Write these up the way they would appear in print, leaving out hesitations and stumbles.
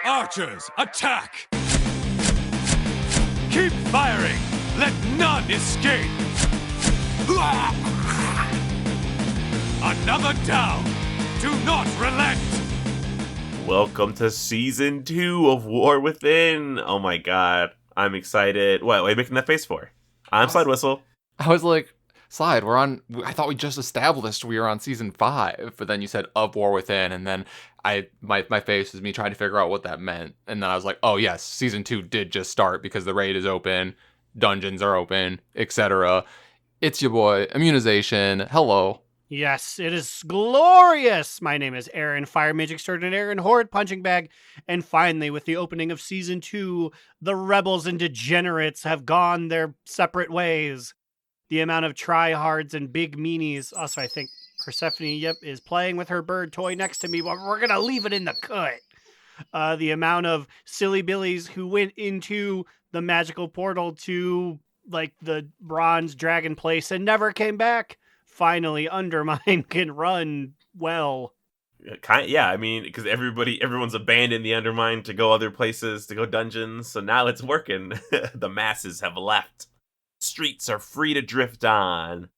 Archers, attack! Keep firing! Let none escape! Another down! Do not relent! Welcome to Season 2 of War Within! Oh my god, I'm excited. What are you making that face for? I'm Slidewhistle. I was like, Slide, I thought we just established we were on Season 5, but then you said of War Within, and then my face was me trying to figure out what that meant, and then I was like, oh yes, Season 2 did just start because the raid is open, dungeons are open, etc. It's your boy, Immunization. Hello. Yes, it is glorious! My name is Aaron, Fire Mage Extraordinaire and Horde Punching Bag, and finally, with the opening of Season 2, the rebels and degenerates have gone their separate ways. The amount of tryhards and big meanies, also I think Persephone, is playing with her bird toy next to me, but we're gonna leave it in the cut. The amount of silly billies who went into the magical portal to, like, the bronze dragon place and never came back. Finally, Undermine can run well. Yeah, I mean, because everyone's abandoned the Undermine to go other places, to go dungeons, so now it's working. The masses have left. Streets are free to drift on.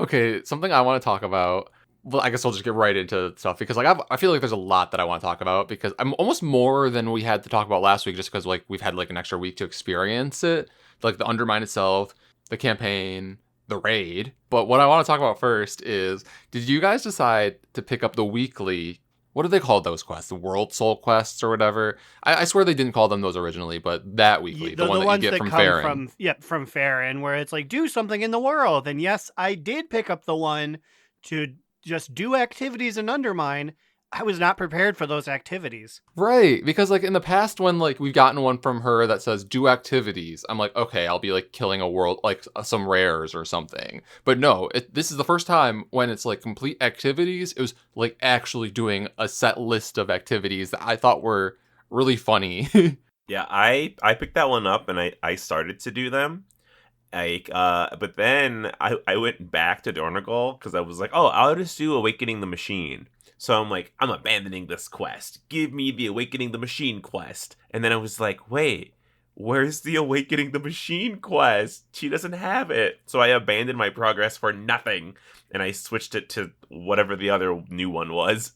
Okay, something I want to talk about. Well, I guess I'll just get right into stuff because I feel like there's a lot that I want to talk about because I'm almost more than we had to talk about last week just because we've had an extra week to experience it. Like the Undermine itself, the campaign, the raid. But what I want to talk about first is, did you guys decide to pick up the weekly, what do they call those quests? The World Soul quests or whatever? I swear they didn't call them those originally, but that weekly, the one that you get from Farron. From Farron, where it's like, do something in the world. And yes, I did pick up the one to just do activities and Undermine. I was not prepared for those activities. Right, because in the past when we've gotten one from her that says do activities, I'm like, okay, I'll be killing a world, some rares or something. But no, this is the first time when it's complete activities. It was actually doing a set list of activities that I thought were really funny. Yeah, I picked that one up and I started to do them. But then I went back to Dornagal because I was like, oh, I'll just do Awakening the Machine. So I'm like, I'm abandoning this quest. Give me the Awakening the Machine quest. And then I was like, wait, where's the Awakening the Machine quest? She doesn't have it. So I abandoned my progress for nothing. And I switched it to whatever the other new one was.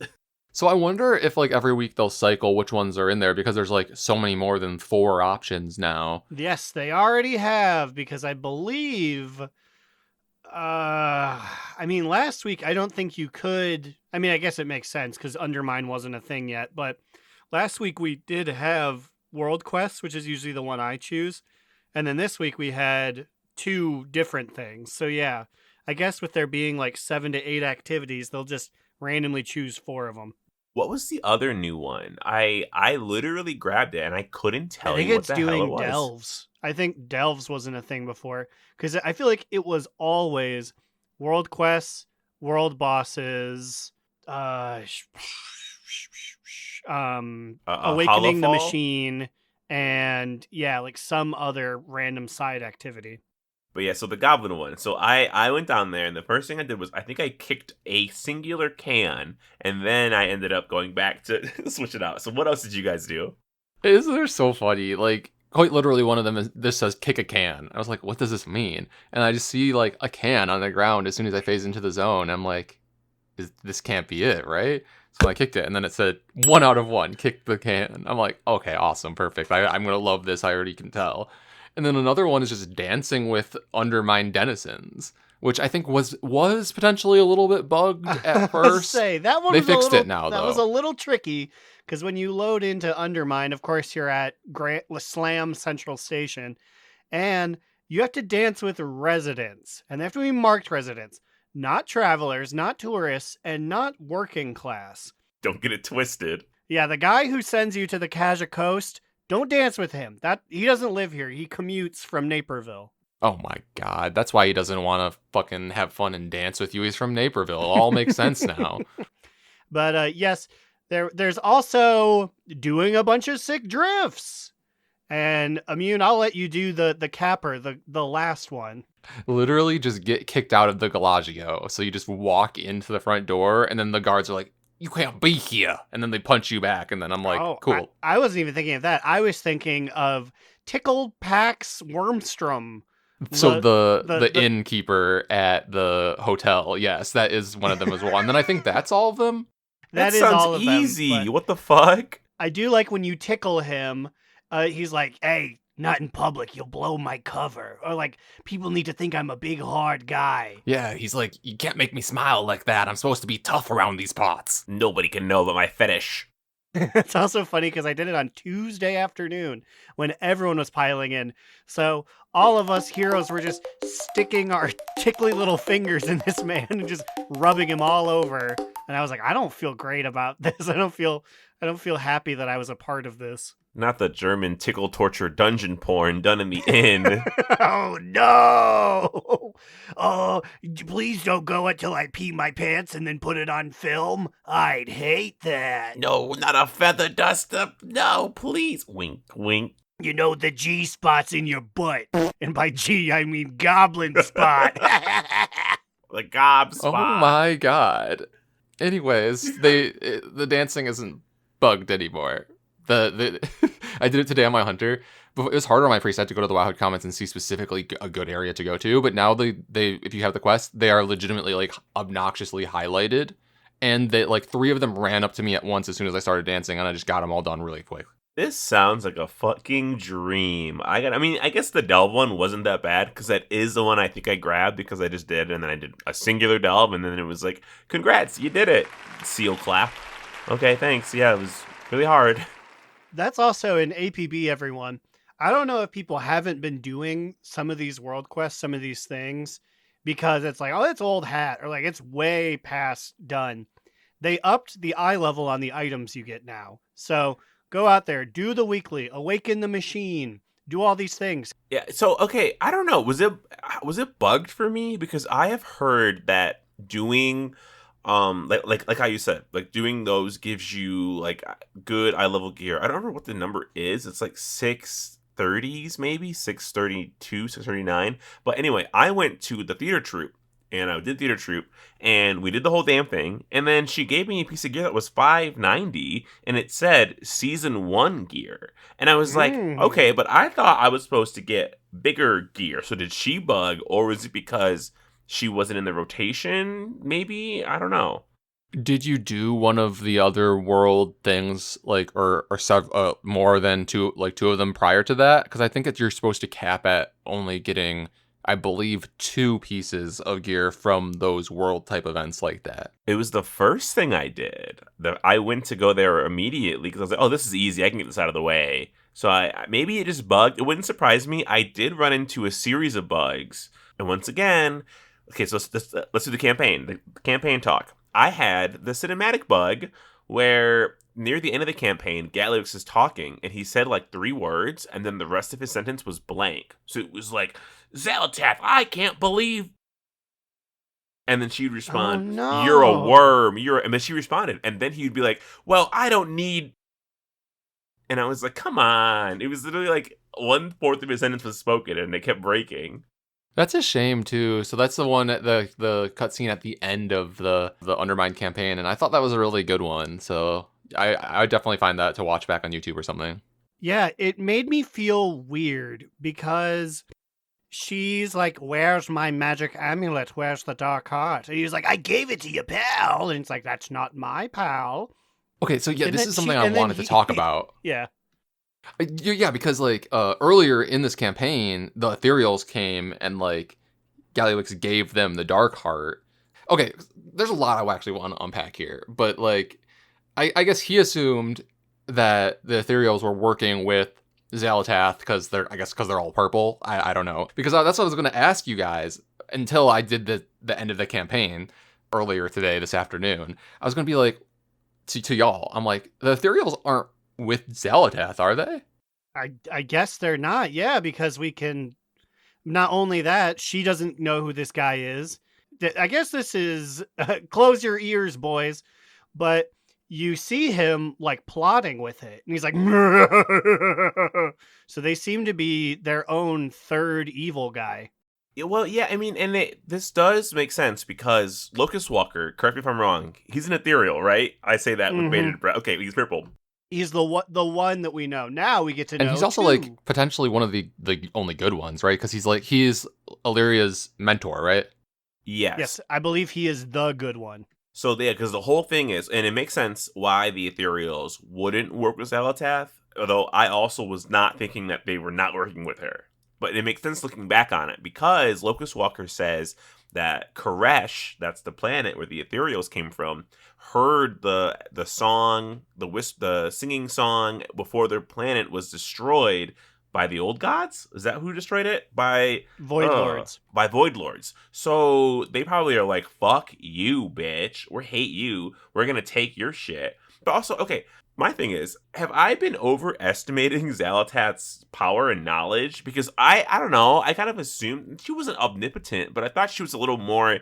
So I wonder if every week they'll cycle which ones are in there because there's so many more than 4 options now. Yes, they already have because I believe... last week, I don't think you could... I guess it makes sense because Undermine wasn't a thing yet, but last week we did have World Quests, which is usually the one I choose, and then this week we had 2 different things. So yeah, I guess with there being 7 to 8 activities, they'll just randomly choose 4 of them. What was the other new one? I literally grabbed it and I couldn't tell you what the hell it was. I think it's doing delves. I think delves wasn't a thing before because I feel like it was always world quests, world bosses, awakening the machine, and some other random side activity. But yeah, so the goblin one. So I went down there, and the first thing I did was I think I kicked a singular can, and then I ended up going back to switch it out. So what else did you guys do? They're so funny. Quite literally, one of them this says kick a can. I was like, what does this mean? And I just see a can on the ground as soon as I phase into the zone. I'm like, this can't be it, right? So I kicked it, and then it said 1 out of 1, kick the can. I'm like, okay, awesome, perfect. I'm gonna love this. I already can tell. And then another one is just dancing with Undermine denizens, which I think was potentially a little bit bugged at first. That one they fixed it now, though. That was a little tricky because when you load into Undermine, of course, you're at Slam Central Station, and you have to dance with residents, and they have to be marked residents, not travelers, not tourists, and not working class. Don't get it twisted. Yeah, the guy who sends you to the Kaja Coast. Don't dance with him. He doesn't live here. He commutes from Naperville. Oh my god. That's why he doesn't want to fucking have fun and dance with you. He's from Naperville. It all makes sense now. But yes, there's also doing a bunch of sick drifts. And Immune, I'll let you do the capper, the last one. Literally just get kicked out of the Gallagio. So you just walk into the front door and then the guards are like, you can't be here. And then they punch you back. And then I'm like, Oh, cool. I wasn't even thinking of that. I was thinking of Tickle Pax Wormstrom. So the the- innkeeper at the hotel, yes, that is one of them as well. And then I think that's all of them. That is sounds all of them, easy. but What the fuck? I do like when you tickle him, he's like, hey, not in public, you'll blow my cover. Or like, people need to think I'm a big, hard guy. Yeah, he's like, you can't make me smile like that. I'm supposed to be tough around these parts. Nobody can know about my fetish. It's also funny because I did it on Tuesday afternoon when everyone was piling in. So all of us heroes were just sticking our tickly little fingers in this man and just rubbing him all over. And I was like, I don't feel great about this. I don't feel happy that I was a part of this. Not the German tickle torture dungeon porn done in the inn. Oh no! Oh, please don't go until I pee my pants and then put it on film. I'd hate that. No, not a feather duster. No, please. Wink, wink. You know the G spot's in your butt. And by G, I mean goblin spot. The gob spot. Oh my god. Anyways, the dancing isn't bugged anymore. The I did it today on my hunter. But it was harder on my priest. I had to go to the Wildhood comments and see specifically a good area to go to. But now they if you have the quest, they are legitimately like obnoxiously highlighted. And they like 3 of them ran up to me at once as soon as I started dancing, and I just got them all done really quick. This sounds like a fucking dream. I guess the delve one wasn't that bad because that is the one I think I grabbed because I just did, and then I did a singular delve, and then it was like, congrats, you did it. Seal clap. Okay, thanks. Yeah, it was really hard. That's also an APB, everyone. I don't know if people haven't been doing some of these world quests, some of these things, because it's like, oh, it's old hat, or like it's way past done. They upped the eye level on the items you get now. So go out there, do the weekly, awaken the machine, do all these things. Yeah, so okay, I don't know. Was it bugged for me? Because I have heard that doing like how you said, like doing those gives you like good eye level gear. I don't remember what the number is. It's like 630s, maybe 632, 639. But anyway, I went to the theater troupe and I did theater troupe and we did the whole damn thing. And then she gave me a piece of gear that was $590 and it said season 1 gear. And I was like, okay, but I thought I was supposed to get bigger gear. So did she bug, or was it because she wasn't in the rotation? Maybe, I don't know. Did you do one of the other world things, like, or more than two of them prior to that? Because I think that you're supposed to cap at only getting, I believe, 2 pieces of gear from those world type events like that. It was the first thing I did. I went to go there immediately because I was like, oh, this is easy. I can get this out of the way. So maybe it just bugged. It wouldn't surprise me. I did run into a series of bugs. And once again, okay, so let's do the campaign. The campaign talk. I had the cinematic bug where near the end of the campaign, Gallywix is talking, and he said like 3 words, and then the rest of his sentence was blank. So it was like, Zalatath, I can't believe. And then she'd respond, Oh, no. you're a worm. And then she responded, and then he'd be like, well, I don't need. And I was like, come on. It was literally like 1/4 of his sentence was spoken, and it kept breaking. That's a shame too. So that's the one, the cutscene at the end of the Undermined campaign, and I thought that was a really good one. So I would definitely find that to watch back on YouTube or something. Yeah, it made me feel weird because she's like, where's my magic amulet? Where's the dark heart? And he's like, I gave it to you, pal. And it's like, that's not my pal. Okay, so yeah, And this then is something she- I and then wanted to he- talk about. Yeah. Yeah, because like earlier in this campaign, the Ethereals came and like Gallywix gave them the Dark Heart. Okay, there's a lot I actually want to unpack here, but like I guess he assumed that the Ethereals were working with Zalatath because they're all purple. I don't know, because that's what I was going to ask you guys until I did the end of the campaign earlier today, this afternoon. I was going to be like to y'all, I'm like, the Ethereals aren't with Zalatath, are they? I guess they're not. Yeah, because we can. Not only that, she doesn't know who this guy is. I guess this is close your ears, boys. But you see him like plotting with it, and he's like, so they seem to be their own third evil guy. Yeah, well, yeah, I mean, and this does make sense because Locust Walker, correct me if I'm wrong, he's an ethereal, right? I say that with Hmm. bated breath. Okay, he's purple. He's the one that we know. Now we get to And know he's also two. like potentially one of the only good ones, right? Because he is Illyria's mentor, right? Yes. Yes, I believe he is the good one. So, yeah, because the whole thing is, and it makes sense why the ethereals wouldn't work with Xalatath, although I also was not thinking that they were not working with her. But it makes sense looking back on it because Locust Walker says that Koresh, that's the planet where the ethereals came from, heard the song, the singing song before their planet was destroyed by the old gods. Is that who destroyed it? Void Lords. By Void Lords. So they probably are like, "Fuck you, bitch. We hate you. We're gonna take your shit." But also, okay, my thing is, have I been overestimating Xalatath's power and knowledge? Because I don't know, I kind of assumed she wasn't omnipotent, but I thought she was a little more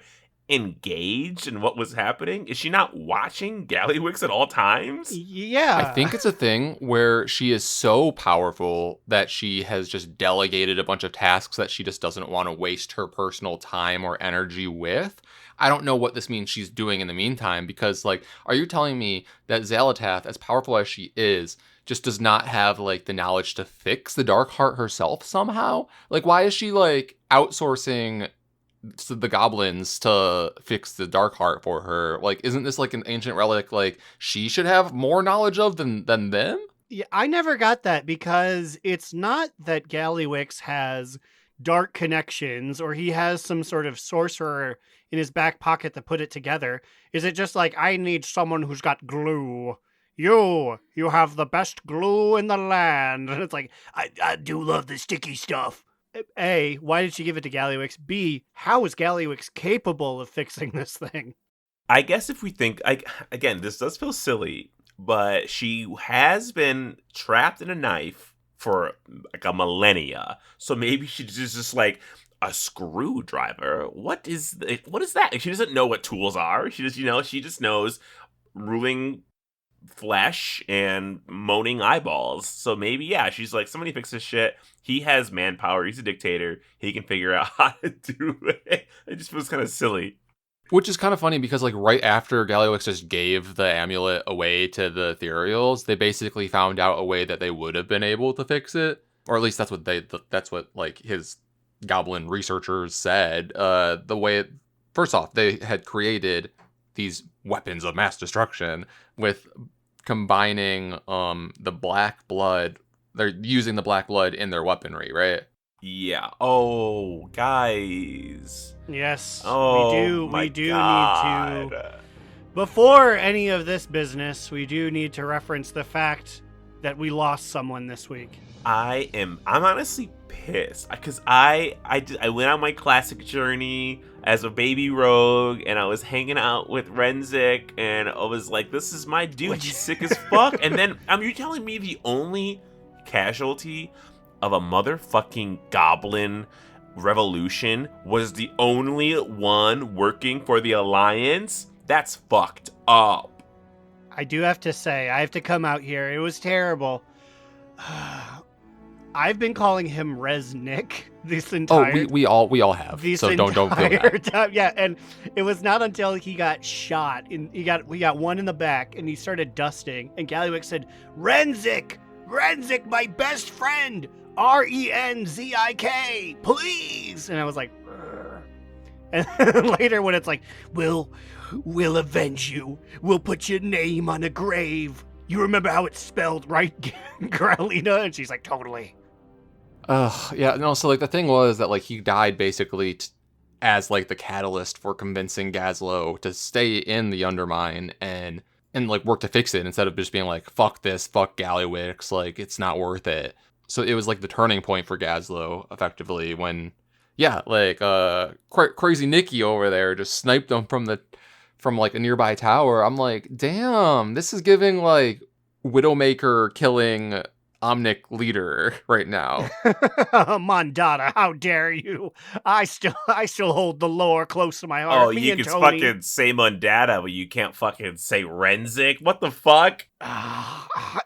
engaged in what was happening. Is she not watching Gallywix at all times? Yeah. I think it's a thing where she is so powerful that she has just delegated a bunch of tasks that she just doesn't want to waste her personal time or energy with. I don't know what this means she's doing in the meantime, because, like, are you telling me that Xalatath, as powerful as she is, just does not have, like, the knowledge to fix the Dark Heart herself somehow? Like, why is she, like, outsourcing the goblins to fix the Dark Heart for her? Like, isn't this like an ancient relic like she should have more knowledge of than them? Yeah, I never got that, because it's not that Gallywix has dark connections or he has some sort of sorcerer in his back pocket to put it together. Is it just like, I need someone who's got glue? You have the best glue in the land. And it's like, I do love the sticky stuff. A, why did she give it to Gallywix? B, how is Gallywix capable of fixing this thing? I guess if we think, again, this does feel silly, but she has been trapped in a knife for like a millennia. So maybe she's just like a screwdriver. What is that? She doesn't know what tools are. She just knows ruling flesh and moaning eyeballs. So maybe, yeah, she's like, somebody fix this shit. He has manpower. He's a dictator. He can figure out how to do it. It just feels kind of silly. Which is kind of funny because, like, right after Gallywix just gave the amulet away to the Ethereals, they basically found out a way that they would have been able to fix it, or at least that's what like his goblin researchers said. First off, they had created these weapons of mass destruction with combining the black blood. They're using the black blood in their weaponry, right? Yeah. Oh, guys. Yes, Oh, we do God. need to. Before any of this business, we do need to reference the fact that we lost someone this week. I'm honestly pissed because I went on my classic journey as a baby rogue and I was hanging out with Renzik and I was like, this is my dude, he's sick as fuck. And then you're telling me the only casualty of a motherfucking goblin revolution was the only one working for the Alliance? That's fucked up. I do have to say, I have to come out here. It was terrible. I've been calling him Resnick this entire. We all have. So don't feel bad. Time. Yeah, and it was not until he got shot we got one in the back, and he started dusting, and Gallywix said, "Renzik, my best friend, Renzik, please." And I was like, "Rrr." And later when it's like, we'll avenge you. We'll put your name on a grave. You remember how it's spelled, right, Growlina? And she's like, totally. Yeah, no, so, like, the thing was that, like, he died basically as, like, the catalyst for convincing Gazlo to stay in the Undermine and like, work to fix it instead of just being like, fuck this, fuck Gallywix, like, it's not worth it. So it was, like, the turning point for Gazlo, effectively, when, yeah, like, Crazy Nikki over there just sniped him from like, a nearby tower. I'm like, damn, this is giving, like, Widowmaker killing Omnic leader right now. Mondada, how dare you? I still hold the lore close to my heart. Oh, you can fucking say Mondada, but you can't fucking say Renzik? What the fuck?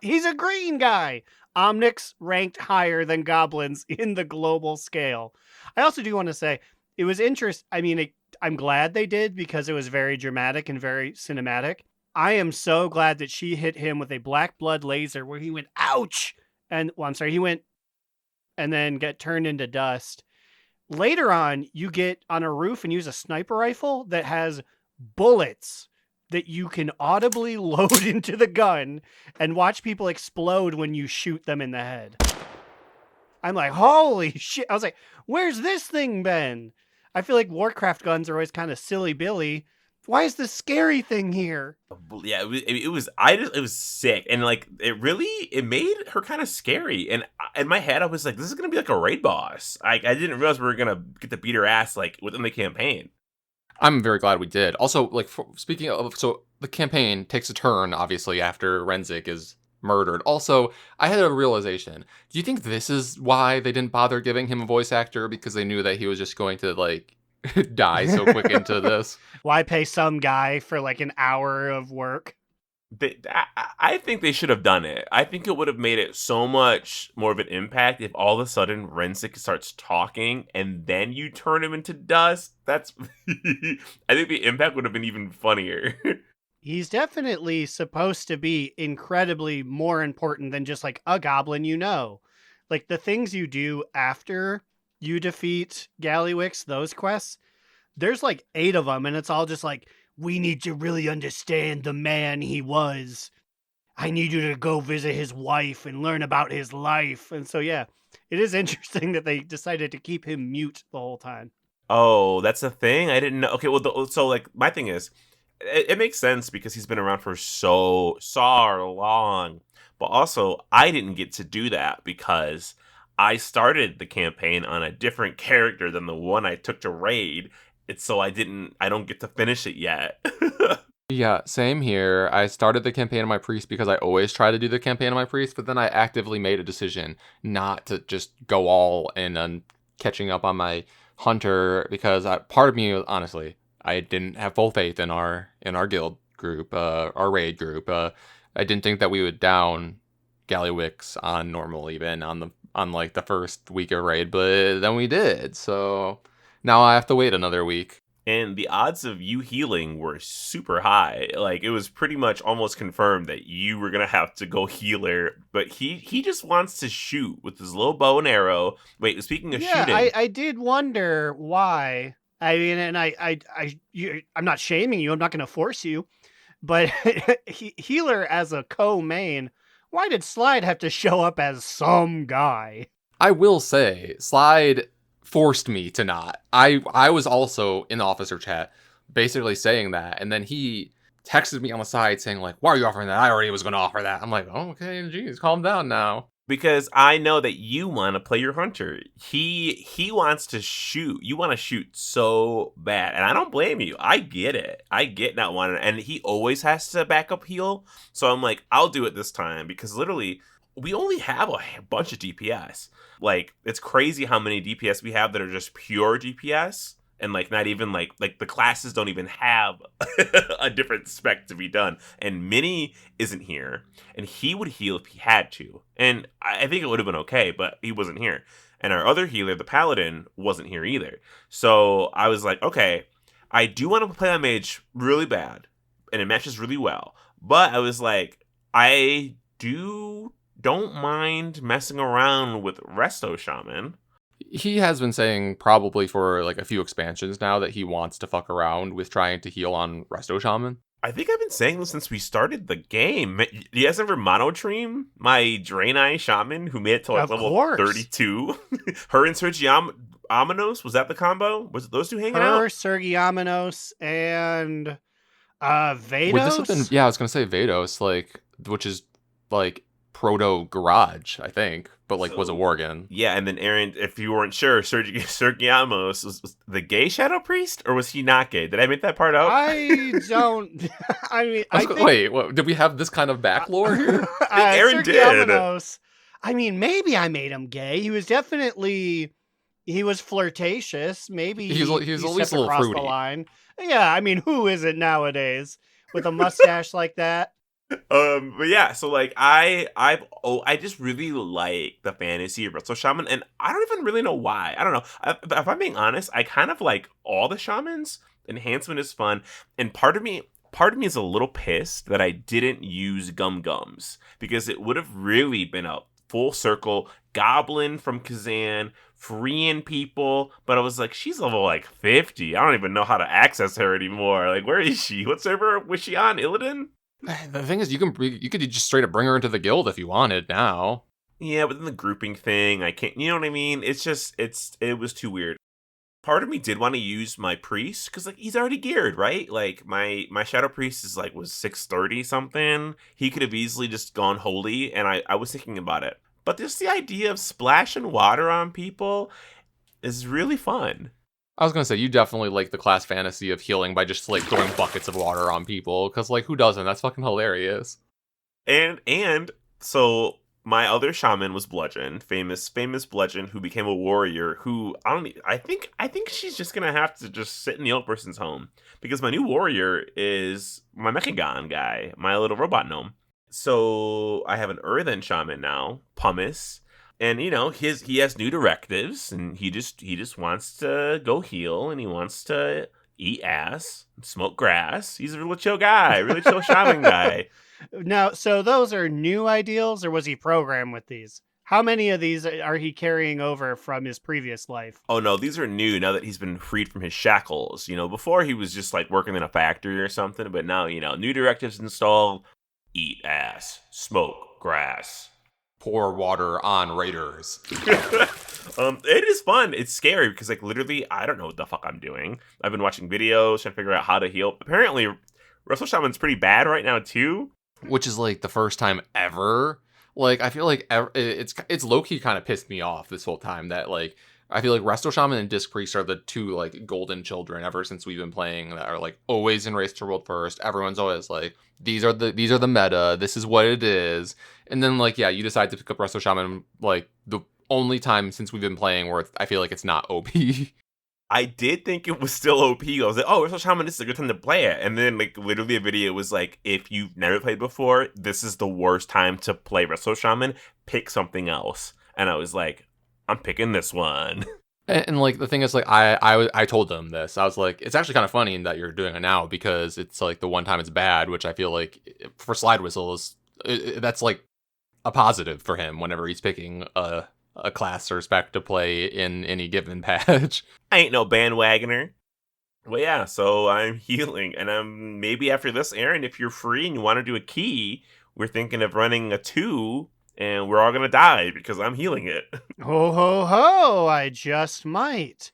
He's a green guy. Omnics ranked higher than goblins in the global scale. I also do want to say, it was interesting. I mean, I'm glad they did because it was very dramatic and very cinematic. I am so glad that she hit him with a black blood laser where he went, ouch! And, well, I'm sorry, he went and then get turned into dust. Later on, you get on a roof and use a sniper rifle that has bullets that you can audibly load into the gun and watch people explode when you shoot them in the head. I'm like, holy shit. I was like, where's this thing been? I feel like Warcraft guns are always kind of silly Billy. Why is this scary thing here? Yeah, it was sick, and like it made her kind of scary. And in my head, I was like, this is gonna be like a raid boss. I didn't realize we were gonna get to beat her ass like within the campaign. I'm very glad we did. Also, like speaking of, so the campaign takes a turn obviously after Renzik is murdered. Also, I had a realization. Do you think this is why they didn't bother giving him a voice actor, because they knew that he was just going to like die so quick into this? Why pay some guy for like an hour of work? I think they should have done it. I think it would have made it so much more of an impact if all of a sudden Renzik starts talking and then you turn him into dust. That's I think the impact would have been even funnier. He's definitely supposed to be incredibly more important than just like a goblin, you know. Like the things you do after you defeat Gallywix, those quests, there's like 8 of them, and it's all just like, we need to really understand the man he was. I need you to go visit his wife and learn about his life. And so, yeah, it is interesting that they decided to keep him mute the whole time. Oh, that's a thing? I didn't know. Okay, well, so like my thing is, it makes sense because he's been around for so long. But also, I didn't get to do that because I started the campaign on a different character than the one I took to raid. It's so I don't get to finish it yet. Yeah, same here. I started the campaign of my priest because I always try to do the campaign of my priest, but then I actively made a decision not to just go all in on catching up on my hunter because part of me, honestly, I didn't have full faith in our guild group, our raid group. I didn't think that we would down Gallywix on normal even on like the first week of raid, but then we did. So now I have to wait another week. And the odds of you healing were super high. Like, it was pretty much almost confirmed that you were going to have to go healer. But he just wants to shoot with his little bow and arrow. Wait, speaking of shooting. I did wonder why. I mean, and I'm not shaming you. I'm not going to force you. But healer as a co-main, why did Slide have to show up as some guy? I will say, Slide forced me to not. I was also in the officer chat basically saying that, and then he texted me on the side saying like, why are you offering that? I already was going to offer that. I'm like, oh, okay, geez, calm down now. Because I know that you want to play your hunter. He wants to shoot. You want to shoot so bad. And I don't blame you. I get it. I get not wanting, and he always has to backup heal. So I'm like, I'll do it this time because literally we only have a bunch of DPS. Like, it's crazy how many DPS we have that are just pure DPS. And, like, not even, like the classes don't even have a different spec to be done. And Minnie isn't here. And he would heal if he had to. And I think it would have been okay, but he wasn't here. And our other healer, the Paladin, wasn't here either. So I was like, okay, I do want to play on mage really bad. And it matches really well. But I was like, I don't mind messing around with Resto Shaman. He has been saying probably for like a few expansions now that he wants to fuck around with trying to heal on Resto Shaman. I think I've been saying this since we started the game. Do you guys ever monotream my Draenei Shaman who made it to like level 32? Her and Sergi Amanos, was that the combo? Was it those two hanging out? Her, Sergi Amanos, and Vados? Would this have been, yeah, I was going to say Vados, like, which is like proto garage, I think, but like was a worgen. Yeah, and then Aaron, if you weren't sure, Sergi Amos was the gay shadow priest, or was he not gay? Did I make that part out? I don't. I mean, wait, what, did we have this kind of back lore here? Aaron Sergi did. Amanos, I mean, maybe I made him gay. He was flirtatious. Maybe he was at least a little fruity. the line. Yeah, I mean, who is it nowadays with a mustache like that? But yeah, so like I just really like the fantasy of Resto Shaman, and I don't even really know why. I don't know. If I'm being honest, I kind of like all the shamans. Enhancement is fun, and part of me is a little pissed that I didn't use Gum Gums, because it would have really been a full circle goblin from Kazan freeing people. But I was like, she's level like 50. I don't even know how to access her anymore. Like, where is she? What server was she on? Illidan? The thing is, you could just straight up bring her into the guild if you wanted now. Yeah, but then the grouping thing, I can't. You know what I mean? It was too weird. Part of me did want to use my priest, because like he's already geared, right? Like my shadow priest is like was 630 something. He could have easily just gone holy, and I was thinking about it. But just the idea of splashing water on people is really fun. I was gonna say, you definitely like the class fantasy of healing by just like throwing buckets of water on people, because like who doesn't? That's fucking hilarious. And so my other shaman was Bludgeon, famous Bludgeon, who became a warrior. Who I think she's just gonna have to just sit in the old person's home, because my new warrior is my Mechagon guy, my little robot gnome. So I have an Earthen shaman now, Pumice, and you know he has new directives, and he just wants to go heal, and he wants to eat ass, and smoke grass. He's a really chill guy, really chill shaman guy. Now, so those are new ideals, or was he programmed with these? How many of these are he carrying over from his previous life? Oh no, these are new now that he's been freed from his shackles. You know, before he was just like working in a factory or something, but now, you know, new directives installed. Eat ass, smoke grass, Pour water on raiders. It is fun. It's scary because like literally I don't know what the fuck I'm doing. I've been watching videos trying to figure out how to heal. Apparently Russell Shaman's pretty bad right now too. Which is like the first time ever. Like I feel like it's low-key kind of pissed me off this whole time that like I feel like Resto Shaman and Disc Priest are the two like golden children ever since we've been playing that are like always in Race to World first. Everyone's always like these are the meta. This is what it is. And then like yeah, you decide to pick up Resto Shaman like the only time since we've been playing where I feel like it's not OP. I did think it was still OP. I was like, oh, Resto Shaman, this is a good time to play it. And then like literally a video was like, if you've never played before, this is the worst time to play Resto Shaman. Pick something else. And I was like, I'm picking this one. And like the thing is like I told them this. I was like, it's actually kind of funny that you're doing it now because it's like the one time it's bad, which I feel like for Slidewhistle is that's like a positive for him whenever he's picking a class or spec to play in any given patch. I ain't no bandwagoner. Well, yeah, so I'm healing, and I'm maybe after this, Aaron, if you're free and you want to do a key, we're thinking of running a 2. And we're all going to die because I'm healing it. Ho, ho, ho, I just might.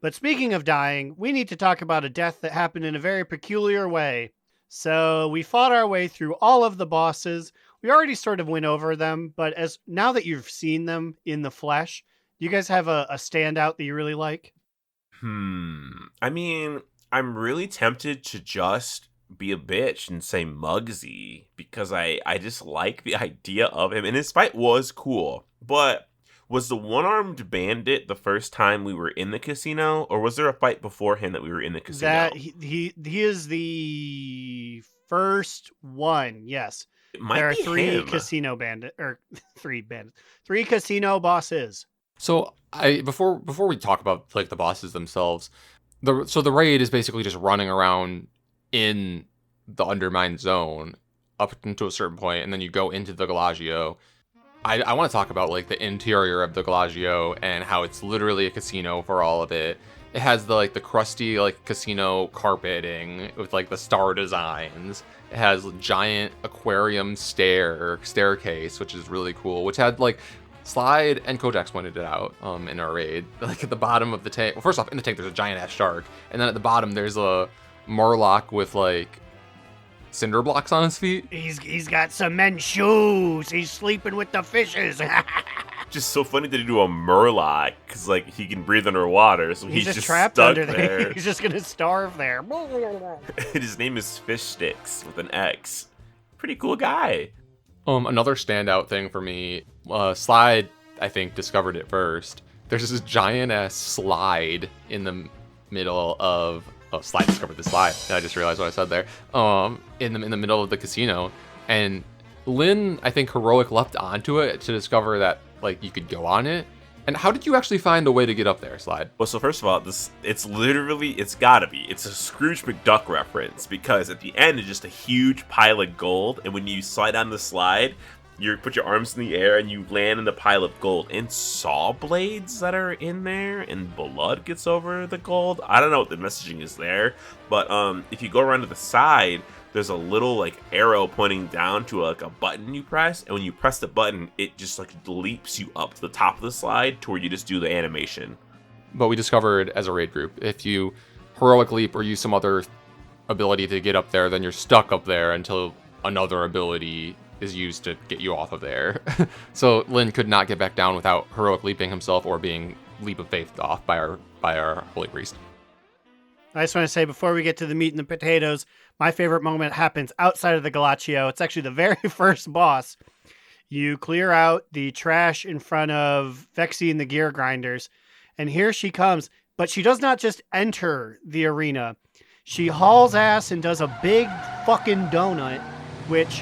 But speaking of dying, we need to talk about a death that happened in a very peculiar way. So we fought our way through all of the bosses. We already sort of went over them, but as now that you've seen them in the flesh, do you guys have a standout that you really like? I mean, I'm really tempted to just be a bitch and say Muggsy because I just like the idea of him, and his fight was cool. But was the one-armed bandit the first time we were in the casino, or was there a fight before him that we were in the casino? That he is the first one. Yes, it might there are be 3 him. casino three casino bosses. So before we talk about like the bosses themselves, the raid is basically just running around in the undermined zone up to a certain point, and then you go into the Gallagio. I want to talk about like the interior of the Gallagio and how it's literally a casino for all of it. It has the crusty like casino carpeting with like the star designs. It has giant aquarium staircase, which is really cool, which had like Slide and Kojax pointed it out in our raid. Like at the bottom of the tank, well, first off, in the tank there's a giant ass shark, and then at the bottom there's a Murloc with like cinder blocks on his feet. He's got cement shoes. He's sleeping with the fishes. Just so funny that he do a Murloc because like he can breathe underwater, so he's just trapped stuck under there. He's just gonna starve there. His name is Fish Sticks with an X. Pretty cool guy. Another standout thing for me, Slide I think discovered it first. There's this giant ass slide in the middle of Slide discovered the slide. I just realized what I said there. In the middle of the casino, And Lynn, I think, heroic leapt onto it to discover that like you could go on it. And how did you actually find a way to get up there, Slide? Well, so first of all, it's gotta be. It's a Scrooge McDuck reference, because at the end it's just a huge pile of gold, and when you slide down the slide, you put your arms in the air and you land in the pile of gold. And saw blades that are in there, and blood gets over the gold. I don't know what the messaging is there, but if you go around to the side, there's a little like arrow pointing down to like a button you press, and when you press the button, it just like leaps you up to the top of the slide to where you just do the animation. But we discovered as a raid group, if you heroic leap or use some other ability to get up there, then you're stuck up there until another ability is used to get you off of there. So Lynn could not get back down without heroic leaping himself or being leap of faith off by our holy priest. I just want to say, before we get to the meat and the potatoes, my favorite moment happens outside of the Gallagio. It's actually the very first boss. You clear out the trash in front of Vexy and the gear grinders, and here she comes. But she does not just enter the arena. She hauls ass and does a big fucking donut, which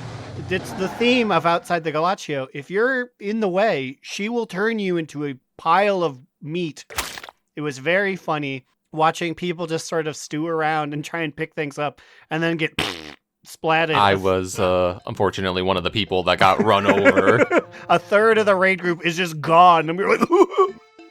it's the theme of outside the Gallagio. If you're in the way, she will turn you into a pile of meat. It was very funny watching people just sort of stew around and try and pick things up and then get splatted. I was unfortunately one of the people that got run over. A third of the raid group is just gone, and we were like,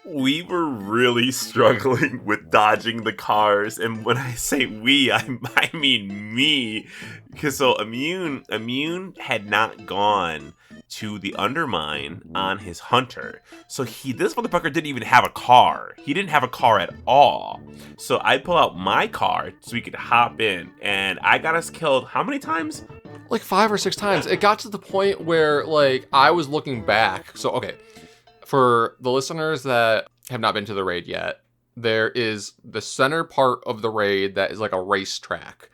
We were really struggling with dodging the cars, and when I say we, I mean me, because so Immune had not gone to the Undermine on his Hunter, so this motherfucker didn't even have a car. He didn't have a car at all. So I pull out my car so we could hop in, and I got us killed how many times? Like 5 or 6 times. It got to the point where like I was looking back. So okay, for the listeners that have not been to the raid yet, there is the center part of the raid that is like a racetrack,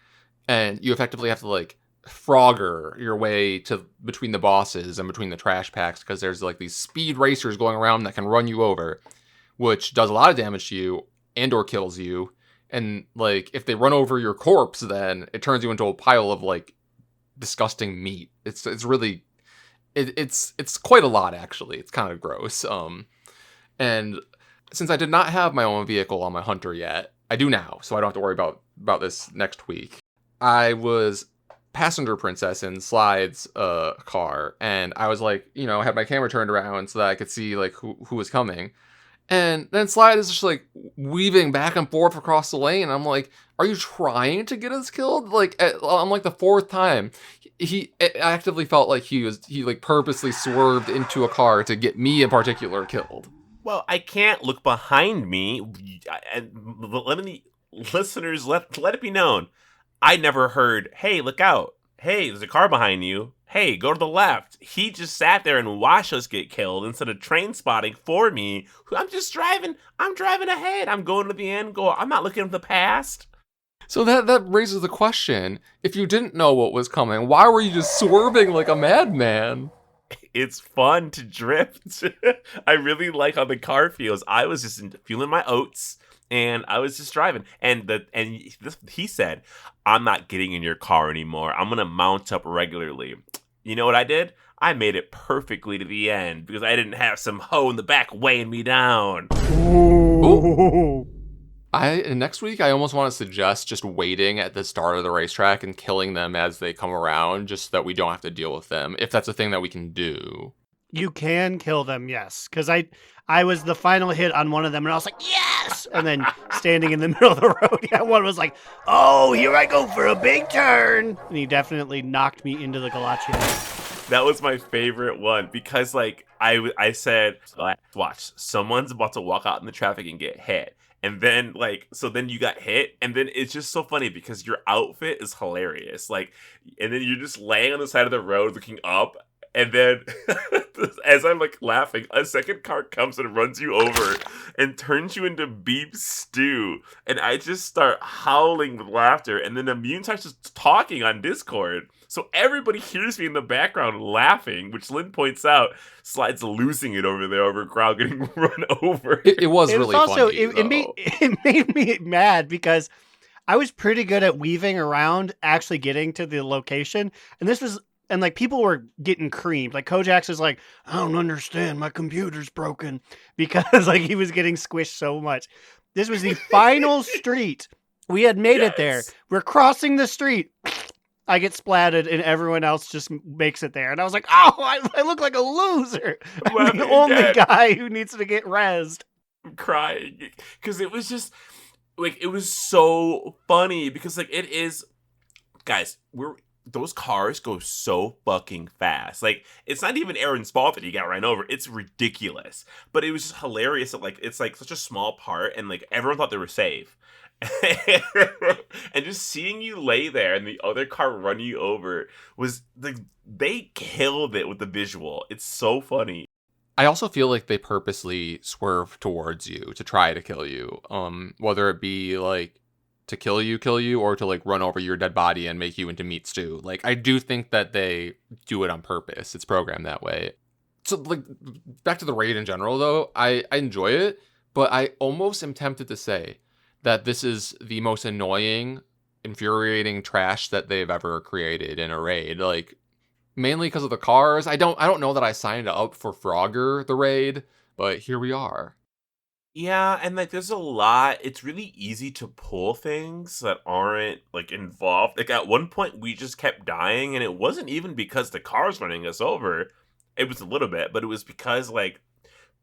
and you effectively have to like Frogger your way to between the bosses and between the trash packs, because there's like these speed racers going around that can run you over, which does a lot of damage to you and or kills you. And like if they run over your corpse, then it turns you into a pile of like disgusting meat. It's really it's quite a lot, actually. It's kind of gross. And since I did not have my own vehicle on my Hunter yet, I do now, so I don't have to worry about this next week. I was passenger princess in Slide's car, and I was like, I had my camera turned around so that I could see like who was coming. And then Slide is just like weaving back and forth across the lane. And I'm like, are you trying to get us killed? Like on like the 4th time, he actively felt like he like purposely swerved into a car to get me in particular killed. Well, I can't look behind me, and listeners, let it be known, I never heard, hey, look out. Hey, there's a car behind you. Hey, go to the left. He just sat there and watched us get killed instead of train spotting for me. I'm just driving. I'm driving ahead. I'm going to the end goal. I'm not looking at the past. So that raises the question, if you didn't know what was coming, why were you just swerving like a madman? It's fun to drift. I really like how the car feels. I was just feeling my oats, and I was just driving. He said, I'm not getting in your car anymore. I'm going to mount up regularly. You know what I did? I made it perfectly to the end because I didn't have some hoe in the back weighing me down. Ooh. Next week, I almost want to suggest just waiting at the start of the racetrack and killing them as they come around, just so that we don't have to deal with them, if that's a thing that we can do. You can kill them, yes. Because I was the final hit on one of them, and I was like, yes! And then standing in the middle of the road, one was like, oh, here I go for a big turn! And he definitely knocked me into the Gallagio. That was my favorite one, because, like, I said, watch, someone's about to walk out in the traffic and get hit. And then, then you got hit, and then it's just so funny because your outfit is hilarious. Like, and then you're just laying on the side of the road looking up, and then as I'm, laughing, a second car comes and runs you over and turns you into beef stew. And I just start howling with laughter, and then Immune starts just talking on Discord. So everybody hears me in the background laughing, which Lynn points out Slide's losing it over there over a crowd getting run over. It was really also, funny. It made me mad because I was pretty good at weaving around actually getting to the location. And this was And like people were getting creamed. Like Kojax is like, I don't understand. My computer's broken because like he was getting squished so much. This was the final street. We had made it there. We're crossing the street. I get splatted and everyone else just makes it there. And I was like, oh, I look like a loser. I'm the only guy who needs to get rezzed. I'm crying because it was just like, it was so funny because like it is, guys, those cars go so fucking fast. Like, it's not even Aaron's fault that he got ran over. It's ridiculous. But it was just hilarious that like it's like such a small part and like everyone thought they were safe. And just seeing you lay there and the other car run you over was like, they killed it with the visual. It's so funny. I also feel like they purposely swerve towards you to try to kill you. Whether it be like to kill you, or to like run over your dead body and make you into meat stew. Like, I do think that they do it on purpose. It's programmed that way. So like, back to the raid in general though, I enjoy it, but I almost am tempted to say that this is the most annoying, infuriating trash that they've ever created in a raid. Like, mainly because of the cars. I don't know that I signed up for Frogger, the raid, but here we are. Yeah, and like there's a lot. It's really easy to pull things that aren't like involved. Like at one point we just kept dying, and it wasn't even because the car's running us over. It was a little bit, but it was because like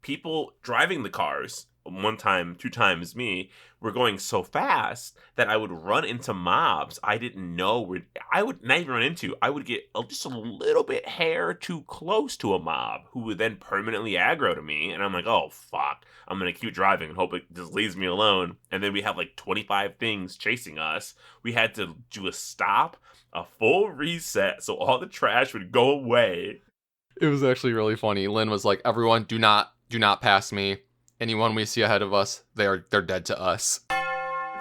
people driving the cars, one time, two times me, were going so fast that I would run into mobs I didn't know I would not even run into. I would get just a little bit hair too close to a mob who would then permanently aggro to me. And I'm like, oh, fuck. I'm going to keep driving and hope it just leaves me alone. And then we have like 25 things chasing us. We had to do a stop, a full reset, so all the trash would go away. It was actually really funny. Lynn was like, everyone, do not pass me. Anyone we see ahead of us, they're dead to us.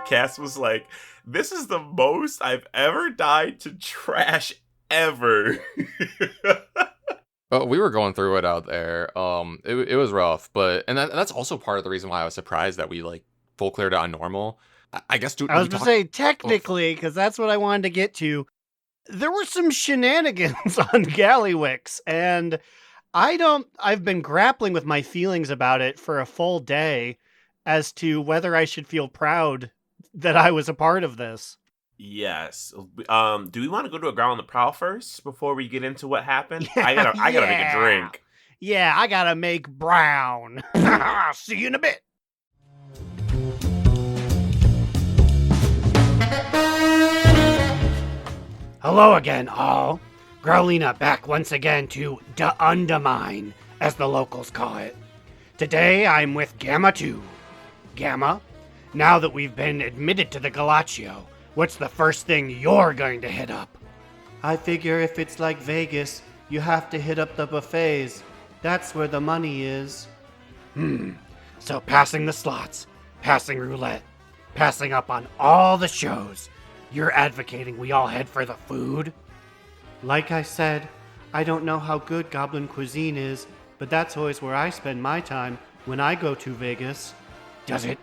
Cass was like, this is the most I've ever died to trash ever. But we were going through it out there. It was rough, but that's also part of the reason why I was surprised that we like full cleared it on normal. I guess I was going to say technically, because that's what I wanted to get to. There were some shenanigans on Gallywix, and I've been grappling with my feelings about it for a full day as to whether I should feel proud that I was a part of this. Yes. Do we want to go to a ground on the prowl first before we get into what happened? I gotta make a drink. Yeah, I gotta make brown. See you in a bit. Hello again, all. Growlina back once again to undermine, as the locals call it. Today I'm with Gamma 2. Gamma, now that we've been admitted to the Gallagio, what's the first thing you're going to hit up? I figure if it's like Vegas, you have to hit up the buffets. That's where the money is. So passing the slots, passing roulette, passing up on all the shows, you're advocating we all head for the food? Like I said, I don't know how good goblin cuisine is, but that's always where I spend my time when I go to Vegas. Does it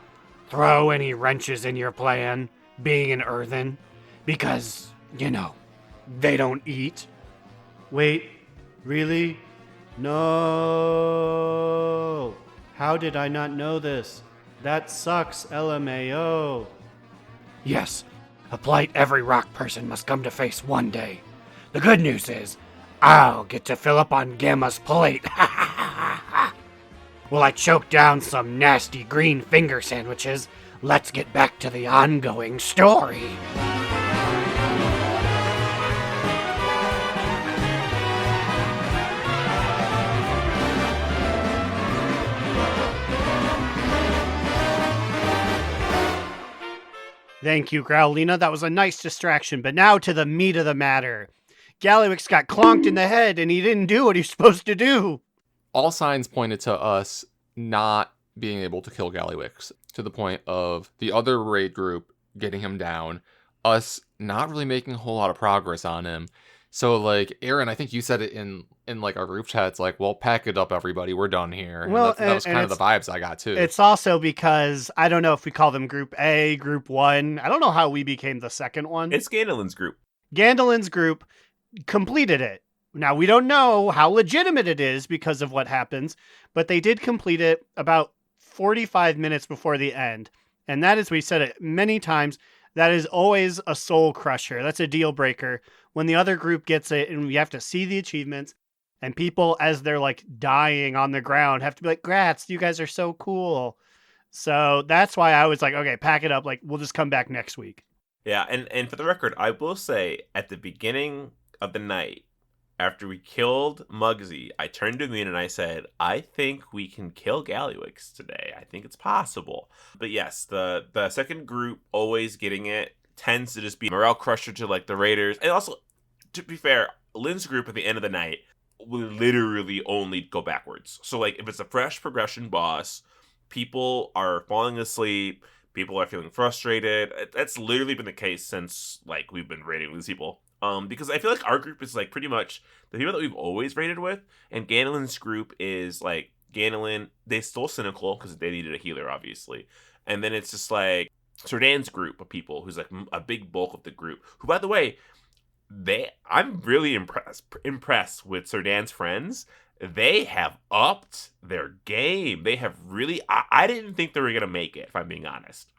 throw any wrenches in your plan, being an earthen? Because, you know, they don't eat. Wait, really? No! How did I not know this? That sucks, LMAO. Yes, a plight every rock person must come to face one day. The good news is, I'll get to fill up on Gamma's plate. While I choke down some nasty green finger sandwiches, let's get back to the ongoing story. Thank you, Growlina. That was a nice distraction, but now to the meat of the matter. Gallywix got clonked in the head, and he didn't do what he was supposed to do. All signs pointed to us not being able to kill Gallywix, to the point of the other raid group getting him down, us not really making a whole lot of progress on him. So, like, Aaron, I think you said it in like our group chat. It's like, well, pack it up, everybody. We're done here. Well, that was kind of the vibes I got, too. It's also because, I don't know if we call them Group A, Group 1. I don't know how we became the second one. It's Gandolin's group. Gandolin's group completed it. Now, we don't know how legitimate it is because of what happens, but they did complete it about 45 minutes before the end. And that is, we said it many times, that is always a soul crusher. That's a deal breaker. When the other group gets it and we have to see the achievements, and people, as they're like dying on the ground, have to be like, "Grats, you guys are so cool." So that's why I was like, okay, pack it up. Like, we'll just come back next week. Yeah, and for the record, I will say at the beginning of the night, after we killed Muggsy, I turned to Immune and I said, I think we can kill Gallywix today. I think it's possible. But yes, the second group always getting it tends to just be morale crusher to like the Raiders. And also, to be fair, Lynn's group at the end of the night will literally only go backwards. So like if it's a fresh progression boss, people are falling asleep, people are feeling frustrated. That's literally been the case since like we've been raiding these people. Because I feel like our group is like pretty much the people that we've always raided with, and Ganolin's group is like Ganolin. They stole Cynical because they needed a healer, obviously, and then it's just like Serdan's group of people, who's like a big bulk of the group. Who, by the way, I'm really impressed with Serdan's friends. They have upped their game. They have really. I didn't think they were gonna make it, if I'm being honest.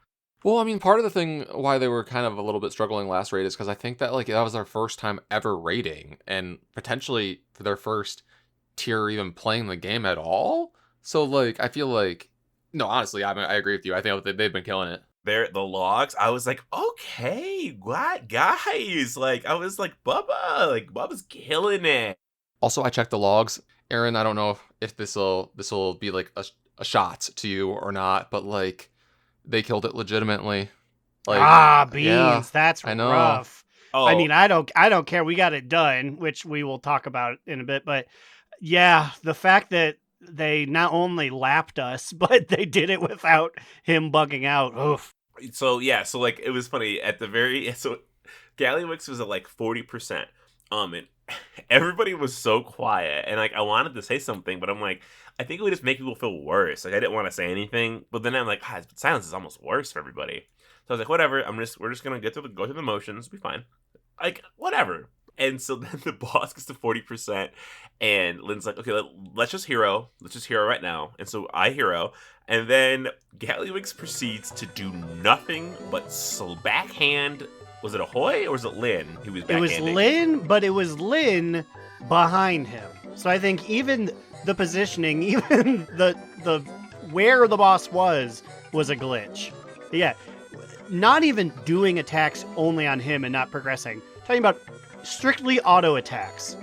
Well, I mean, part of the thing why they were kind of a little bit struggling last raid is because I think that like that was their first time ever raiding, and potentially for their first tier even playing the game at all. So like, I feel like, no, honestly, I agree with you. I think they've been killing it. The logs, I was like, okay, what guys? Like, I was like, Bubba's killing it. Also, I checked the logs. Aaron, I don't know if this will be like a shot to you or not, but like they killed it legitimately. Like, beans. yeah, That's I know. rough. Oh, I mean, I don't care. We got it done, which we will talk about in a bit. But yeah, the fact that they not only lapped us, but they did it without him bugging out. Oof. so yeah, so like it was funny at the very so Gallywix was at like 40%. And everybody was so quiet, and like I wanted to say something, but I'm like, I think it would just make people feel worse. Like I didn't want to say anything, but then I'm like, silence is almost worse for everybody. So I was like, whatever. We're just gonna go through the motions, be fine. Like whatever. And so then the boss gets to 40%, and Lynn's like, okay, let's just hero right now. And so I hero, and then Gallywix proceeds to do nothing but backhand. Was it Ahoy or was it Lynn who was backhanding? It was Lynn, but it was Lynn behind him. So I think even the positioning, even the where the boss was a glitch. Yeah, not even doing attacks only on him and not progressing. Talking about strictly auto attacks.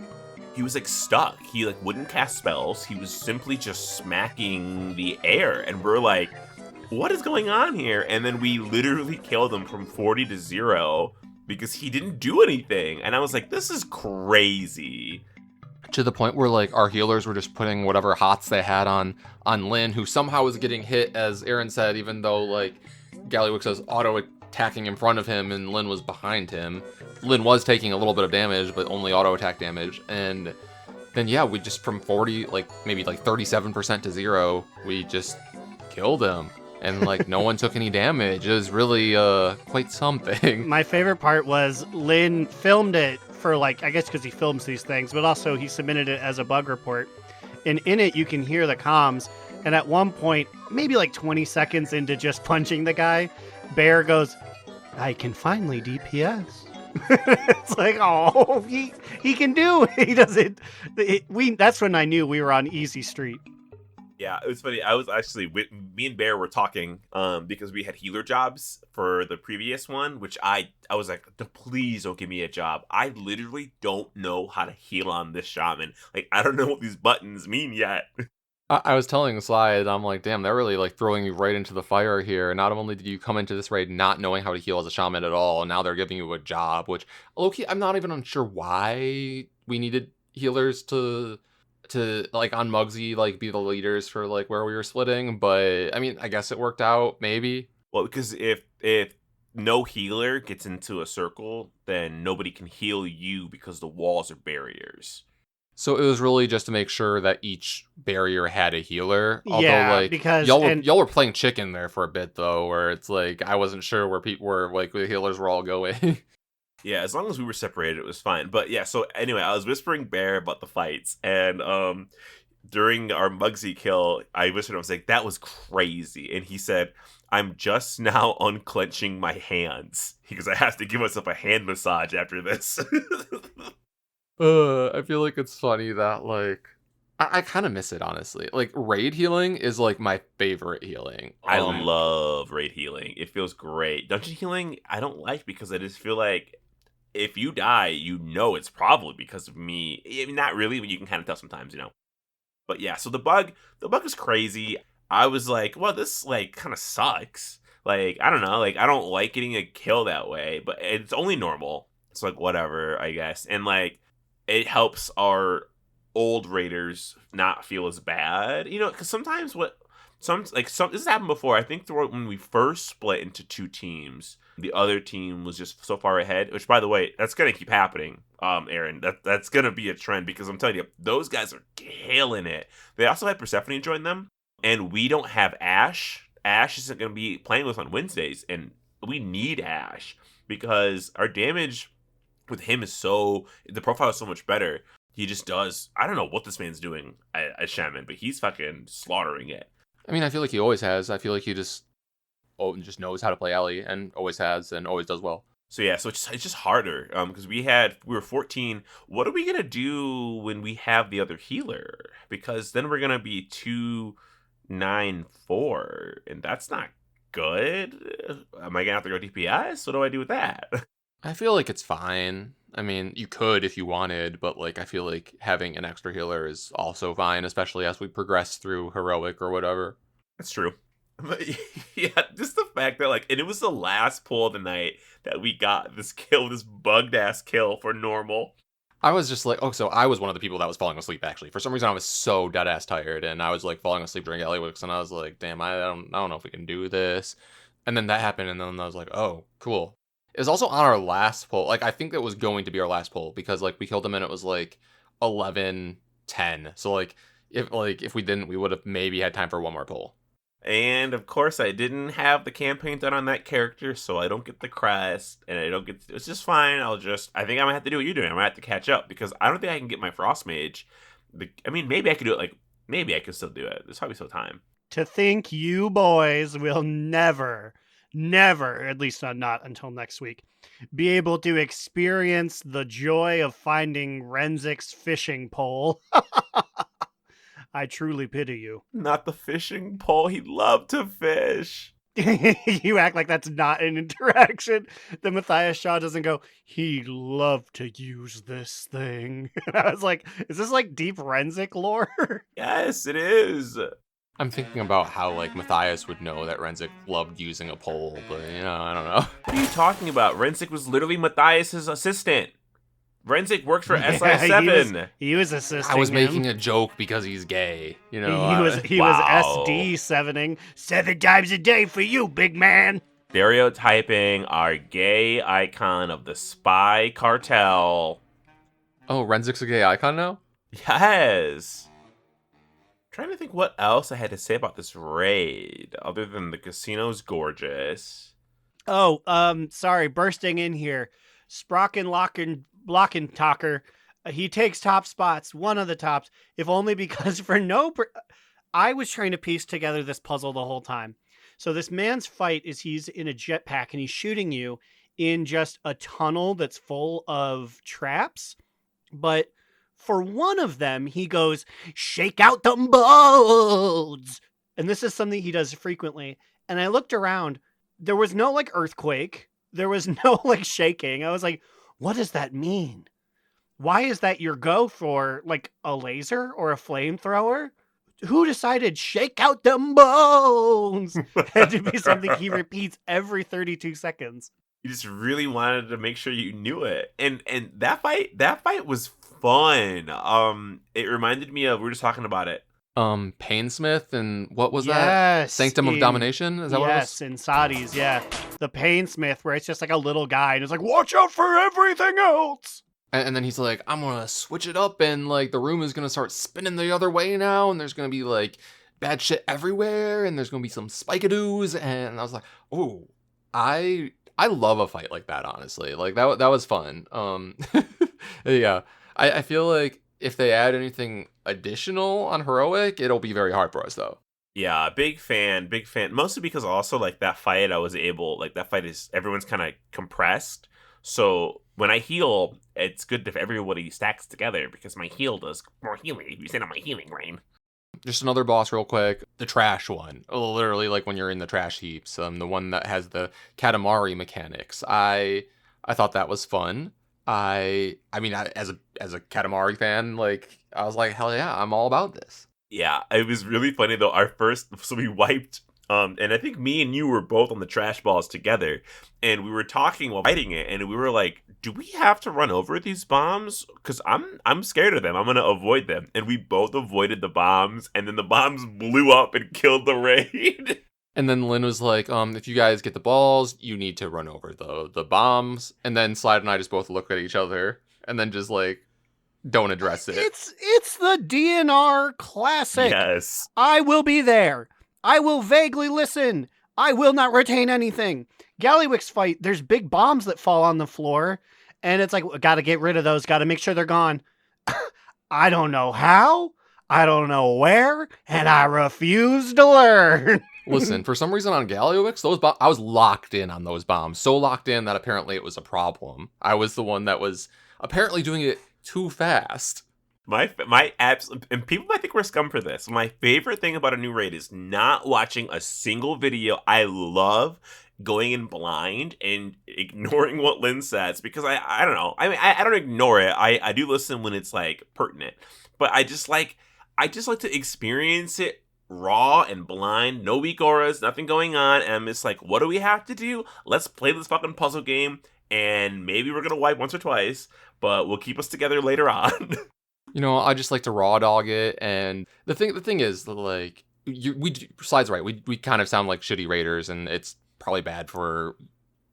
He was like stuck. He like wouldn't cast spells. He was simply just smacking the air, and we're like, what is going on here? And then we literally killed him from 40 to 0 because he didn't do anything. And I was like, this is crazy. To the point where like our healers were just putting whatever hots they had on Lynn, who somehow was getting hit, as Aaron said, even though like Gallywix was auto attacking in front of him and Lynn was behind him. Lynn was taking a little bit of damage, but only auto attack damage. And then yeah, we just from 40, like maybe like 37% to 0, we just killed him. And like no one took any damage. It was really quite something. My favorite part was Lynn filmed it for like, I guess because he films these things, but also he submitted it as a bug report. And in it, you can hear the comms. And at one point, maybe like 20 seconds into just punching the guy, Bear goes, I can finally DPS. It's like, oh, he can do it. He does it. That's when I knew we were on easy street. Yeah, it was funny. I was actually me and Bear were talking because we had healer jobs for the previous one, which I was like, please don't give me a job. I literally don't know how to heal on this shaman. Like, I don't know what these buttons mean yet. I was telling Slide, I'm like, damn, they're really like throwing you right into the fire here. Not only did you come into this raid not knowing how to heal as a shaman at all, and now they're giving you a job, which, okay, I'm not even unsure why we needed healers to like on Muggsy like be the leaders for like where we were splitting, but I mean, I guess it worked out, maybe. Well, because if no healer gets into a circle, then nobody can heal you because the walls are barriers. So it was really just to make sure that each barrier had a healer. Although, Yeah, like, because y'all were playing chicken there for a bit though, where it's like I wasn't sure where people were like the healers were all going. Yeah, as long as we were separated, it was fine. But yeah, so anyway, I was whispering Bear about the fights, and during our Muggsy kill, I whispered, I was like, that was crazy. And he said, I'm just now unclenching my hands because I have to give myself a hand massage after this. I feel like it's funny that, like, I kind of miss it, honestly. Like, raid healing is, like, my favorite healing. I love raid healing. It feels great. Dungeon healing, I don't like because I just feel like if you die, you know it's probably because of me. I mean, not really, but you can kind of tell sometimes, you know. But yeah, so the bug is crazy. I was like, well, this like kind of sucks. Like, I don't know, like I don't like getting a kill that way, but it's only normal. It's like whatever, I guess. And like it helps our old raiders not feel as bad, you know, because sometimes this has happened before. I think when we first split into two teams, the other team was just so far ahead, which by the way, that's gonna keep happening, Aaron. That's gonna be a trend because I'm telling you, those guys are killing it. They also had Persephone join them, and we don't have Ash. Ash isn't gonna be playing with us on Wednesdays, and we need Ash because our damage with him is the profile is so much better. He just does, I don't know what this man's doing at Shaman, but he's fucking slaughtering it. I mean, I feel like he always has. I feel like he just knows how to play Ellie and always has and always does well. So yeah, so it's just harder because we were 14. What are we gonna do when we have the other healer? Because then we're gonna be 2-9-4, and that's not good. Am I gonna have to go DPS? What do I do with that? I feel like it's fine. I mean, you could if you wanted, but like I feel like having an extra healer is also fine, especially as we progress through heroic or whatever. That's true. But yeah, just the fact that like, and it was the last pull of the night that we got this bugged ass kill for normal. I was just like, so I was one of the people that was falling asleep actually. For some reason I was so dead ass tired and I was like falling asleep during Gallywix and I was like, damn, I don't know if we can do this. And then that happened and then I was like, oh, cool. It was also on our last pull. Like, I think that was going to be our last pull because, like, we killed him and it was, like, 11-10. So, like, if we didn't, we would have maybe had time for one more pull. And, of course, I didn't have the campaign done on that character, so I don't get the crest, and it's just fine. I think I'm going to have to do what you're doing. I'm going to have to catch up because I don't think I can get my Frost Mage. I mean, maybe I could do it, maybe I could still do it. There's probably still time. To think you boys will never, at least not until next week, be able to experience the joy of finding Renzik's fishing pole. I truly pity you. Not the fishing pole. He'd love to fish. You act like that's not an interaction. The Matthias Shaw doesn't go, he'd love to use this thing. And I was like, is this like deep Renzik lore? Yes, it is. I'm thinking about how, like, Matthias would know that Renzik loved using a pole, but, you know, I don't know. What are you talking about? Renzik was literally Matthias's assistant. Renzik worked for SI7. He was assisting I was him. making a joke because he's gay, you know. He was SD7ing 7 times a day for you, big man. Stereotyping our gay icon of the spy cartel. Oh, Renzik's a gay icon now? Yes. Trying to think what else I had to say about this raid other than the casino's gorgeous. Oh, sorry, bursting in here. Sprocken Blockentacher, he takes top spots, one of the tops, if only because I was trying to piece together this puzzle the whole time. So this man's fight is he's in a jetpack and he's shooting you in just a tunnel that's full of traps, but for one of them, he goes, shake out them bones. And this is something he does frequently. And I looked around. There was no, like, earthquake. There was no, like, shaking. I was like, what does that mean? Why is that your go for, like, a laser or a flamethrower? Who decided shake out them bones had to be something he repeats every 32 seconds? You just really wanted to make sure you knew it. And that fight was fun. It reminded me of, we were just talking about it. Painsmith and what was that? Sanctum of Domination? Is that what it was? Yes, in Sadi's, yeah. The Painsmith, where it's just like a little guy and it's like, watch out for everything else. And then he's like, I'm gonna switch it up and like the room is gonna start spinning the other way now and there's gonna be like bad shit everywhere and there's gonna be some spikadoos and I was like, oh, I I love a fight like that, honestly. Like that was fun. Yeah. I feel like if they add anything additional on heroic, it'll be very hard for us though. Yeah, big fan. Mostly because also like that fight, that fight is everyone's kind of compressed. So when I heal, it's good if everybody stacks together because my heal does more healing if you sit on my healing rain. Just another boss real quick. The trash one. Literally like when you're in the trash heaps. The one that has the Katamari mechanics. I thought that was fun. I mean, as a Katamari fan, like I was like, hell yeah, I'm all about this. Yeah, it was really funny though. So we wiped, and I think me and you were both on the trash balls together, and we were talking while fighting it, and we were like, "Do we have to run over these bombs? Because I'm scared of them. I'm gonna avoid them." And we both avoided the bombs, and then the bombs blew up and killed the raid. And then Lynn was like, if you guys get the balls, you need to run over the bombs. And then Slide and I just both look at each other, and then just like, don't address it. It's the DNR classic. Yes. I will be there. I will vaguely listen. I will not retain anything. Gallywix fight, there's big bombs that fall on the floor, and it's like, gotta get rid of those, gotta make sure they're gone. I don't know how, I don't know where, and I refuse to learn. Listen, for some reason on Gallywix, I was locked in on those bombs. So locked in that apparently it was a problem. I was the one that was apparently doing it too fast. My apps, and people might think we're scum for this. My favorite thing about a new raid is not watching a single video. I love going in blind and ignoring what Lynn says because I don't know. I mean, I don't ignore it. I do listen when it's like pertinent, but I just like to experience it raw and blind, no weak auras, nothing going on, and I'm just like, what do we have to do? Let's play this fucking puzzle game, and maybe we're gonna wipe once or twice, but we'll keep us together later on. You know, I just like to raw dog it, and the thing is, like, Slide's right. We kind of sound like shitty raiders, and it's probably bad for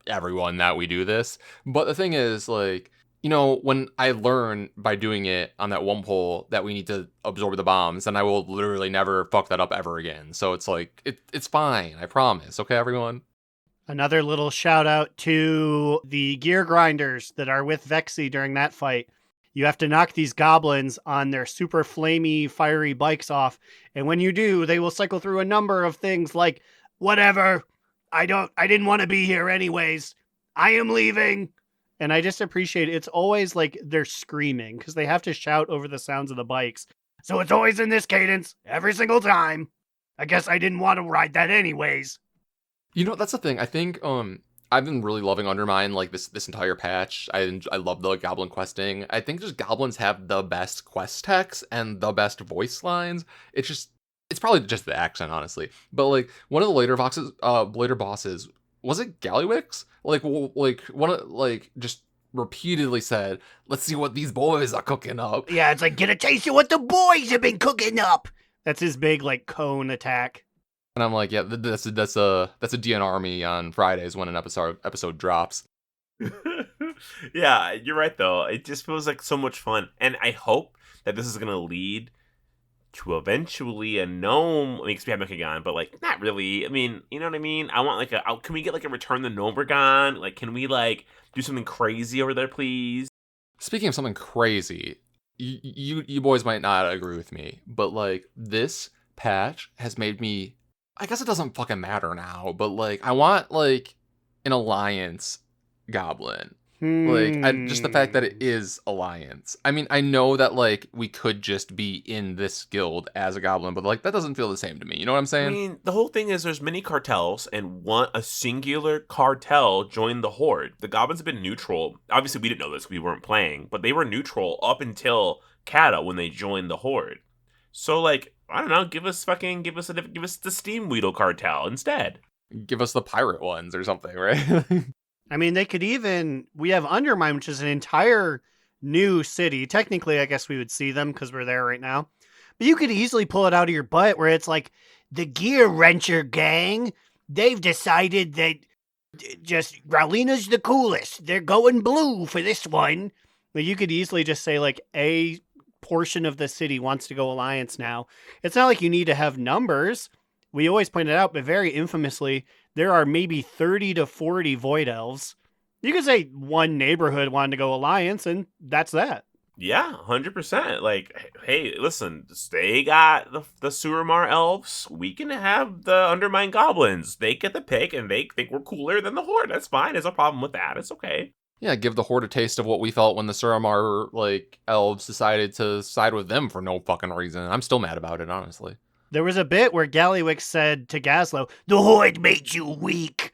everyone that we do this. But the thing is, like, you know, when I learn by doing it on that one pole that we need to absorb the bombs, then I will literally never fuck that up ever again. So it's like, it's fine. I promise. Okay, everyone? Another little shout out to the gear grinders that are with Vexy during that fight. You have to knock these goblins on their super flamey, fiery bikes off. And when you do, they will cycle through a number of things like, whatever, I didn't want to be here anyways. I am leaving. And I just appreciate it. It's always like they're screaming because they have to shout over the sounds of the bikes. So it's always in this cadence every single time. I guess I didn't want to ride that anyways. You know, that's the thing. I think I've been really loving Undermine like this entire patch. I love the goblin questing. I think just goblins have the best quest text and the best voice lines. It's probably just the accent, honestly. But like one of the later bosses, was it Gallywix? Just repeatedly said, "Let's see what these boys are cooking up." Yeah, it's like, get a taste of what the boys have been cooking up. That's his big like cone attack. And I'm like, yeah, that's a DN Army on Fridays when an episode drops. Yeah, you're right though. It just feels like so much fun, and I hope that this is gonna lead to eventually a gnome. I mean, because we have Mechagon, but like not really. I mean, you know what I mean? I want like can we get like a Return the Gnomeregon? Like, can we like do something crazy over there, please? Speaking of something crazy, you boys might not agree with me, but like this patch has made me. I guess it doesn't fucking matter now, but like I want like an alliance goblin. Like just the fact that it is alliance. I mean, I know that like we could just be in this guild as a goblin, but like that doesn't feel the same to me. You know what I'm saying? I mean, the whole thing is there's many cartels, and a singular cartel joined the horde. The goblins have been neutral. Obviously, we didn't know this because we weren't playing, but they were neutral up until Kata when they joined the horde. So like, I don't know, give us the Steam Weedle cartel instead. Give us the pirate ones or something, right? I mean, we have Undermine, which is an entire new city. Technically, I guess we would see them because we're there right now. But you could easily pull it out of your butt where it's like, the Gear Wrencher gang, they've decided that just Rowlina's the coolest. They're going blue for this one. But you could easily just say like a portion of the city wants to go alliance now. It's not like you need to have numbers. We always pointed out, but very infamously, there are maybe 30 to 40 void elves. You could say one neighborhood wanted to go alliance, and that's that. Yeah, 100%. Like, hey, listen, they got the Suramar elves. We can have the Undermine goblins. They get the pick, and they think we're cooler than the Horde. That's fine. There's no problem with that. It's okay. Yeah, give the Horde a taste of what we felt when the Suramar, elves decided to side with them for no fucking reason. I'm still mad about it, honestly. There was a bit where Gallywix said to Gaslow, "The Horde made you weak."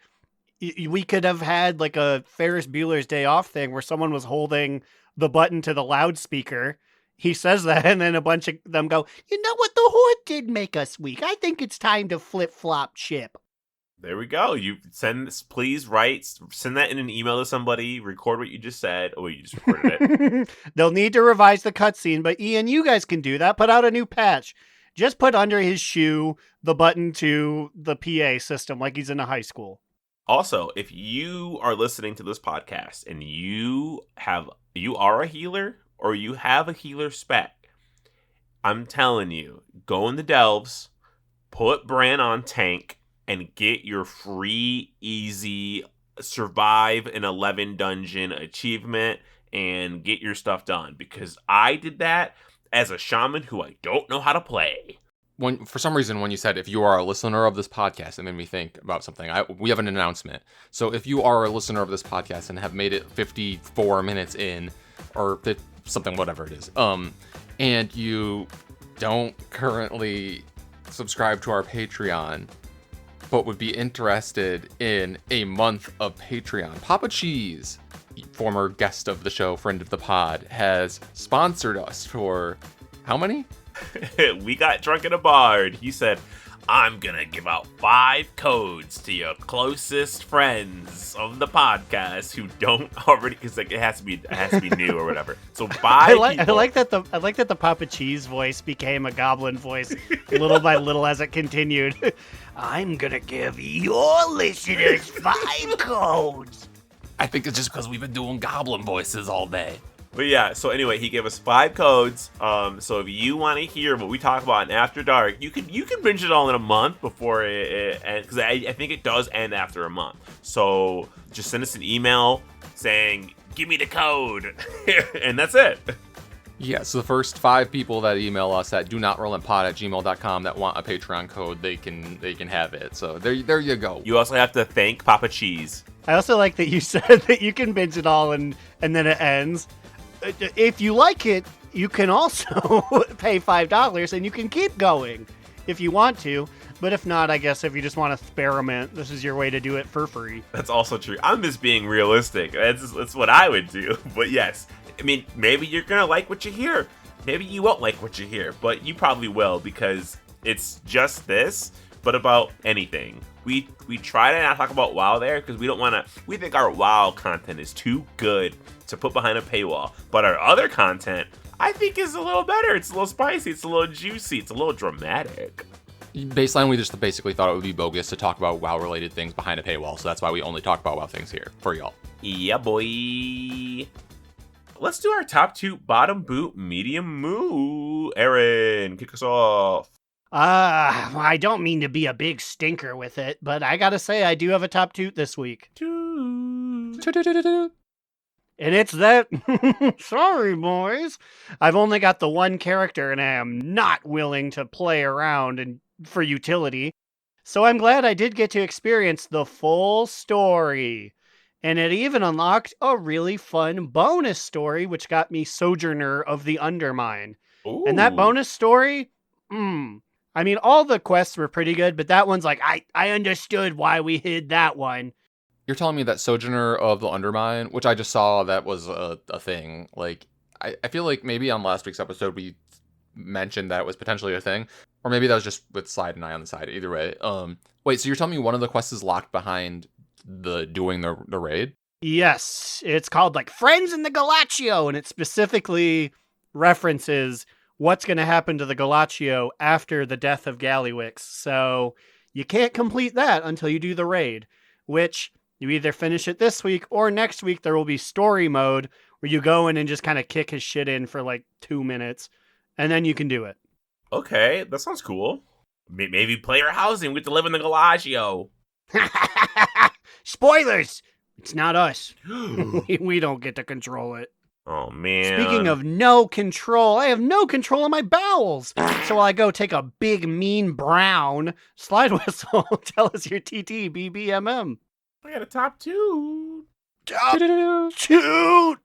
We could have had like a Ferris Bueller's Day Off thing where someone was holding the button to the loudspeaker. He says that, and then a bunch of them go, "You know what? The Horde did make us weak. I think it's time to flip-flop ship." There we go. You send this, please send that in an email to somebody, record what you just said. Oh, you just recorded it. They'll need to revise the cutscene, but Ian, you guys can do that. Put out a new patch. Just put under his shoe the button to the PA system like he's in a high school. Also, if you are listening to this podcast and you are a healer or you have a healer spec, I'm telling you, go in the delves, put Brann on tank, and get your free, easy, survive an 11 dungeon achievement and get your stuff done. Because I did that as a shaman who I don't know how to play. For some reason, when you said if you are a listener of this podcast, it made me think about something. We have an announcement. So if you are a listener of this podcast and have made it 54 minutes in, or something, whatever it is, and you don't currently subscribe to our Patreon, but would be interested in a month of Patreon, Papa Cheese, former guest of the show, friend of the pod, has sponsored us for how many? We got drunk in a bar, and he said, "I'm gonna give out 5 codes to your closest friends of the podcast who don't already," because it has to be new or whatever. So 5 I people. like that the Papa Cheese voice became a goblin voice little by little as it continued. "I'm gonna give your listeners 5 codes." I think it's just because we've been doing goblin voices all day. But yeah, so anyway, he gave us 5 codes. So if you want to hear what we talk about in After Dark, you can binge it all in a month before it ends, because I think it does end after a month. So just send us an email saying, "Give me the code," and that's it. Yeah, so the first 5 people that email us at donotrelentlpod@gmail.com that want a Patreon code, they can have it. So there you go. You also have to thank Papa Cheese. I also like that you said that you can binge it all and then it ends. If you like it, you can also pay $5 and you can keep going if you want to. But if not, I guess if you just want to experiment, this is your way to do it for free. That's also true. I'm just being realistic. That's what I would do. But yes, I mean, maybe you're going to like what you hear. Maybe you won't like what you hear, but you probably will, because it's just this, but about anything. We try to not talk about WoW there because we think our WoW content is too good to put behind a paywall. But our other content, I think, is a little better. It's a little spicy. It's a little juicy. It's a little dramatic. Baseline, we just basically thought it would be bogus to talk about WoW-related things behind a paywall, so that's why we only talk about WoW things here for y'all. Yeah, boy. Let's do our top 2 bottom boot medium moo. Aaron, kick us off. I don't mean to be a big stinker with it, but I gotta say I do have a top toot this week. And it's that... Sorry, boys. I've only got the one character, and I am not willing to play around for utility. So I'm glad I did get to experience the full story. And it even unlocked a really fun bonus story, which got me Sojourner of the Undermine. Ooh. And that bonus story... I mean, all the quests were pretty good, but that one's like, I understood why we hid that one. You're telling me that Sojourner of the Undermine, which I just saw that was a thing. Like, I feel like maybe on last week's episode we mentioned that it was potentially a thing. Or maybe that was just with Slide and I on the side. Either way. Wait, so you're telling me one of the quests is locked behind doing the raid? Yes, it's called like Friends in the Gallagio, and it specifically references what's going to happen to the Gallagio after the death of Gallywix. So you can't complete that until you do the raid, which you either finish it this week or next week there will be story mode where you go in and just kind of kick his shit in for like 2 minutes, and then you can do it. Okay, that sounds cool. Maybe player housing. We get to live in the Gallagio. Spoilers! It's not us. We don't get to control it. Oh, man. Speaking of no control, I have no control of my bowels. So while I go take a big, mean brown, Slidewhistle, tell us your TT, BBMM. I got a top 2. Top 2!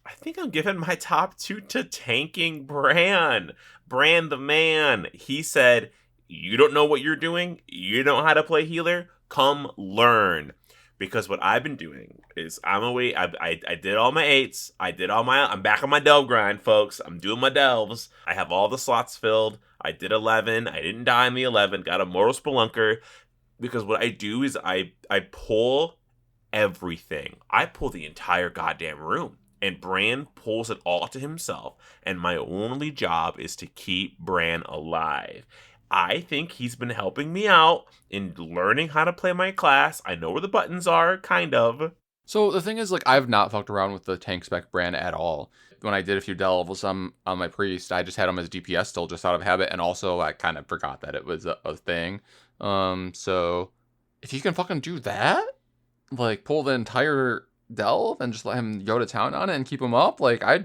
I think I'm giving my top 2 to tanking Brann. Brann the man. He said, you don't know what you're doing? You don't know how to play healer? Come learn. Because what I've been doing is I did all my 8s. I'm back on my delve grind, folks. I'm doing my delves. I have all the slots filled. I did 11. I didn't die in the 11. Got a Mortal Spelunker. Because what I do is I pull everything. I pull the entire goddamn room. And Brann pulls it all to himself. And my only job is to keep Brann alive. I think he's been helping me out in learning how to play my class. I know where the buttons are, kind of. So the thing is, like, I've not fucked around with the tank spec Brann at all. When I did a few delves on my priest, I just had him as DPS still, just out of habit, and also I kind of forgot that it was a thing. So if you can fucking do that, like, pull the entire delve and just let him go to town on it and keep him up, like, I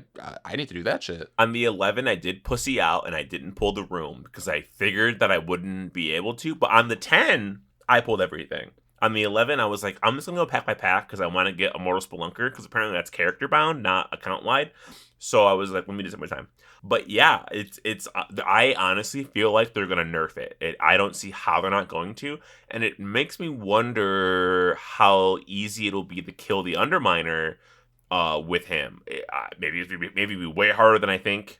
need to do that shit. On the 11, I did pussy out and I didn't pull the room because I figured that I wouldn't be able to. But on the 10, I pulled everything. On the 11, I was like, I'm just gonna go pack by pack because I want to get a Mortal Spelunker because apparently that's character bound, not account wide. So I was like, let me do some more time. But yeah, it's. I honestly feel like they're gonna nerf it. I don't see how they're not going to, and it makes me wonder how easy it'll be to kill the Underminer with him. Maybe it'll be way harder than I think.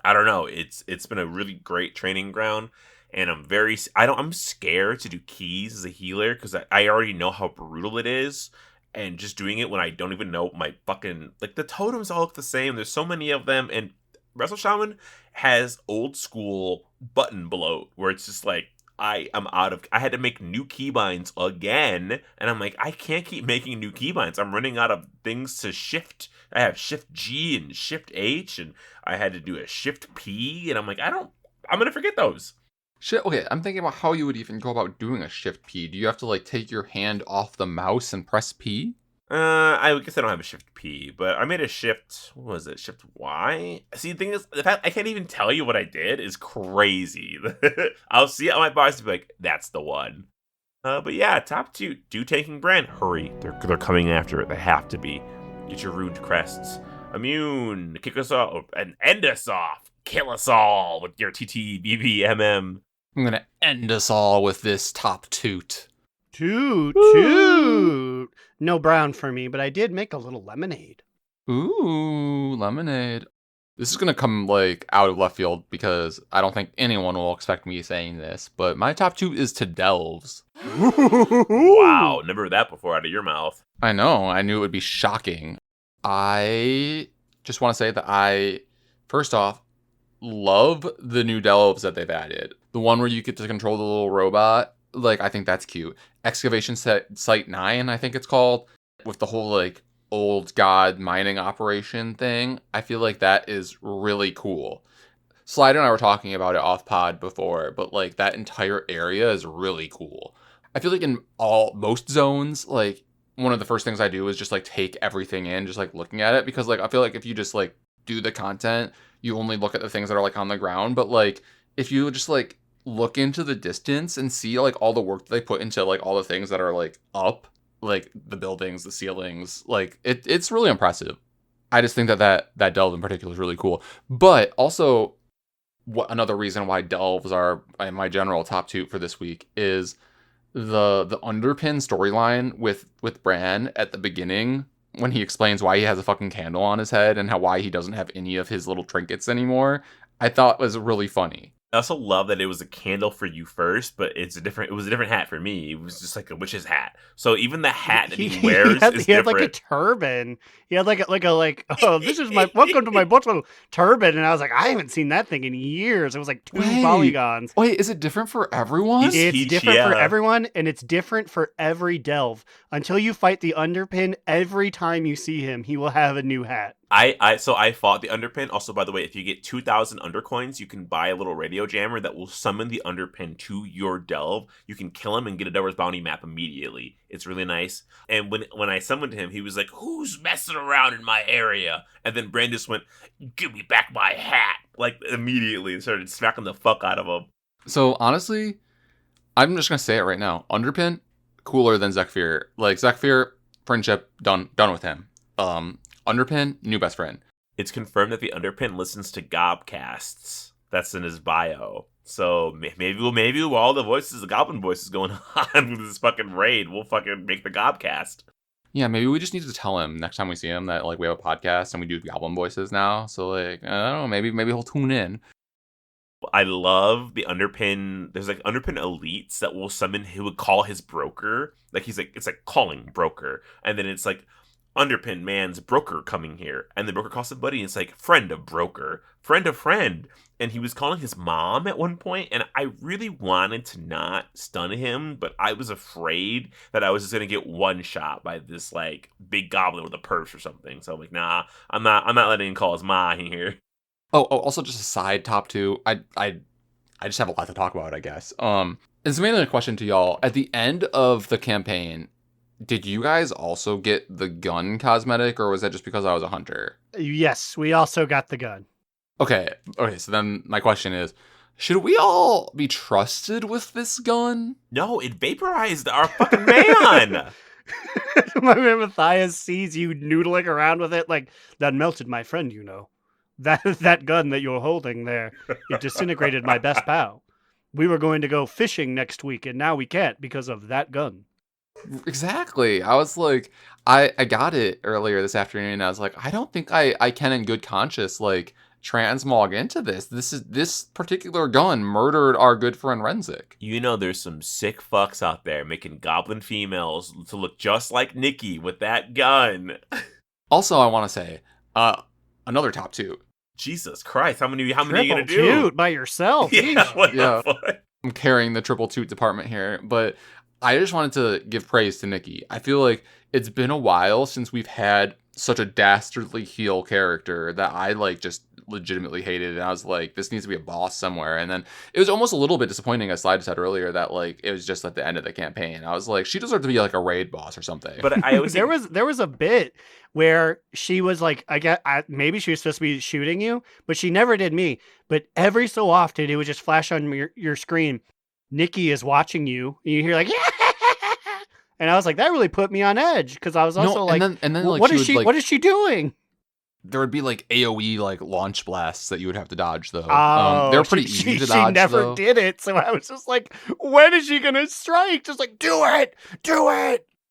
I don't know. It's been a really great training ground, and I'm scared to do keys as a healer because I already know how brutal it is. And just doing it when I don't even know my fucking... Like, the totems all look the same. There's so many of them. And Wrestle Shaman has old school button bloat where it's just like, I had to make new keybinds again. And I'm like, I can't keep making new keybinds. I'm running out of things to shift. I have Shift G and Shift H. And I had to do a Shift P. And I'm like, I'm going to forget those. Shit, okay, I'm thinking about how you would even go about doing a Shift P. Do you have to, like, take your hand off the mouse and press P? I guess I don't have a Shift P, but I made a Shift, what was it, Shift Y? See, the thing is, the fact I can't even tell you what I did is crazy. I'll see it on my bars and be like, that's the one. But yeah, top 2, do taking Brann. Hurry, they're coming after it, they have to be. Get your rude crests. Immune, kick us off, and end us off. Kill us all with your TT, BBMM. I'm gonna end us all with this top toot. Toot. No brown for me, but I did make a little lemonade. Ooh, lemonade. This is gonna come, like, out of left field because I don't think anyone will expect me saying this, but my top toot is to delves. Wow, never heard that before out of your mouth. I know, I knew it would be shocking. I just want to say that first off, love the new delves that they've added. The one where you get to control the little robot, like, I think that's cute. Excavation Site 9, I think it's called, with the whole, like, old god mining operation thing. I feel like that is really cool. Slider and I were talking about it off pod before, but, like, that entire area is really cool. I feel like in most zones, like, one of the first things I do is just, like, take everything in, just, like, looking at it, because, like, I feel like if you just, like, do the content, you only look at the things that are, like, on the ground. But, like, if you just, like, look into the distance and see, like, all the work that they put into, like, all the things that are, like, up, like, the buildings, the ceilings, like, it's really impressive. I just think that delve in particular is really cool. But also, another reason why delves are my general top toot for this week is the underpin storyline with Brann at the beginning, when he explains why he has a fucking candle on his head and why he doesn't have any of his little trinkets anymore, I thought was really funny. I also love that it was a candle for you first, but it was a different hat for me. It was just like a witch's hat. So even the hat that he wears is he had different. like a turban. He had like oh, this is my welcome to my little turban, and I was like, I haven't seen that thing in years. It was like 2 polygons. Wait, is it different for everyone? It's different for everyone, and it's different for every delve. Until you fight the underpin, every time you see him, he will have a new hat. So I fought the Underpin. Also, by the way, if you get 2,000 Undercoins, you can buy a little radio jammer that will summon the Underpin to your delve. You can kill him and get a Delver's Bounty map immediately. It's really nice. And when I summoned him, he was like, "Who's messing around in my area?" And then Brann just went, "Give me back my hat!" Like immediately, and started smacking the fuck out of him. So honestly, I'm just gonna say it right now. Underpin, cooler than Zekfir. Like Zekfir, friendship done with him. Underpin, new best friend. It's confirmed that the Underpin listens to Gobcasts. That's in his bio. So maybe while all the voices, the Goblin voices going on with this fucking raid, we'll fucking make the Gobcast. Yeah, maybe we just need to tell him next time we see him that like we have a podcast and we do Goblin voices now. So like I don't know, maybe he'll tune in. I love the Underpin. There's like Underpin elites that will summon. He would call his broker. Like he's like, it's like calling broker, and then it's like Underpin man's broker coming here, and the broker calls somebody, and it's like friend of broker, friend of friend. And he was calling his mom at one point, and I really wanted to not stun him, but I was afraid that I was just gonna get one shot by this like big goblin with a purse or something. So I'm like, nah, I'm not letting him call his ma here. Oh, also just a side top two. I just have a lot to talk about, I guess. It's mainly a question to y'all. At the end of the campaign, did you guys also get the gun cosmetic, or was that just because I was a hunter? Yes, we also got the gun. Okay, so then my question is, should we all be trusted with this gun? No, it vaporized our fucking man. My man Matthias sees you noodling around with it, like, that melted my friend, you know. That gun that you're holding there, it disintegrated my best pal. We were going to go fishing next week, and now we can't because of that gun. Exactly. I was like, I got it earlier this afternoon, and I was like, I don't think I can in good conscience, like, transmog into this. This particular gun murdered our good friend Renzik. You know there's some sick fucks out there making goblin females to look just like Nikki with that gun. Also, I want to say, another top two. Jesus Christ, how many are you gonna do? Toot by yourself. Yeah, what Yeah. the fuck? I'm carrying the triple toot department here, but I just wanted to give praise to Nikki. I feel like it's been a while since we've had such a dastardly heel character that I like just legitimately hated, and I was like, this needs to be a boss somewhere. And then it was almost a little bit disappointing, as Slide said earlier, that like it was just at the end of the campaign. I was like, she deserved to be like a raid boss or something. But I always there was a bit where she was like, maybe she was supposed to be shooting you, but she never did me. But every so often, it would just flash on your screen. Nikki is watching you, and you hear like, yeah! And I was like, that really put me on edge, because I was also like, and then like, what is she doing? There would be like AoE like launch blasts that you would have to dodge though. Oh, they're pretty easy to dodge. She never though. did it, so I was just like, when is she gonna strike? Just like, do it.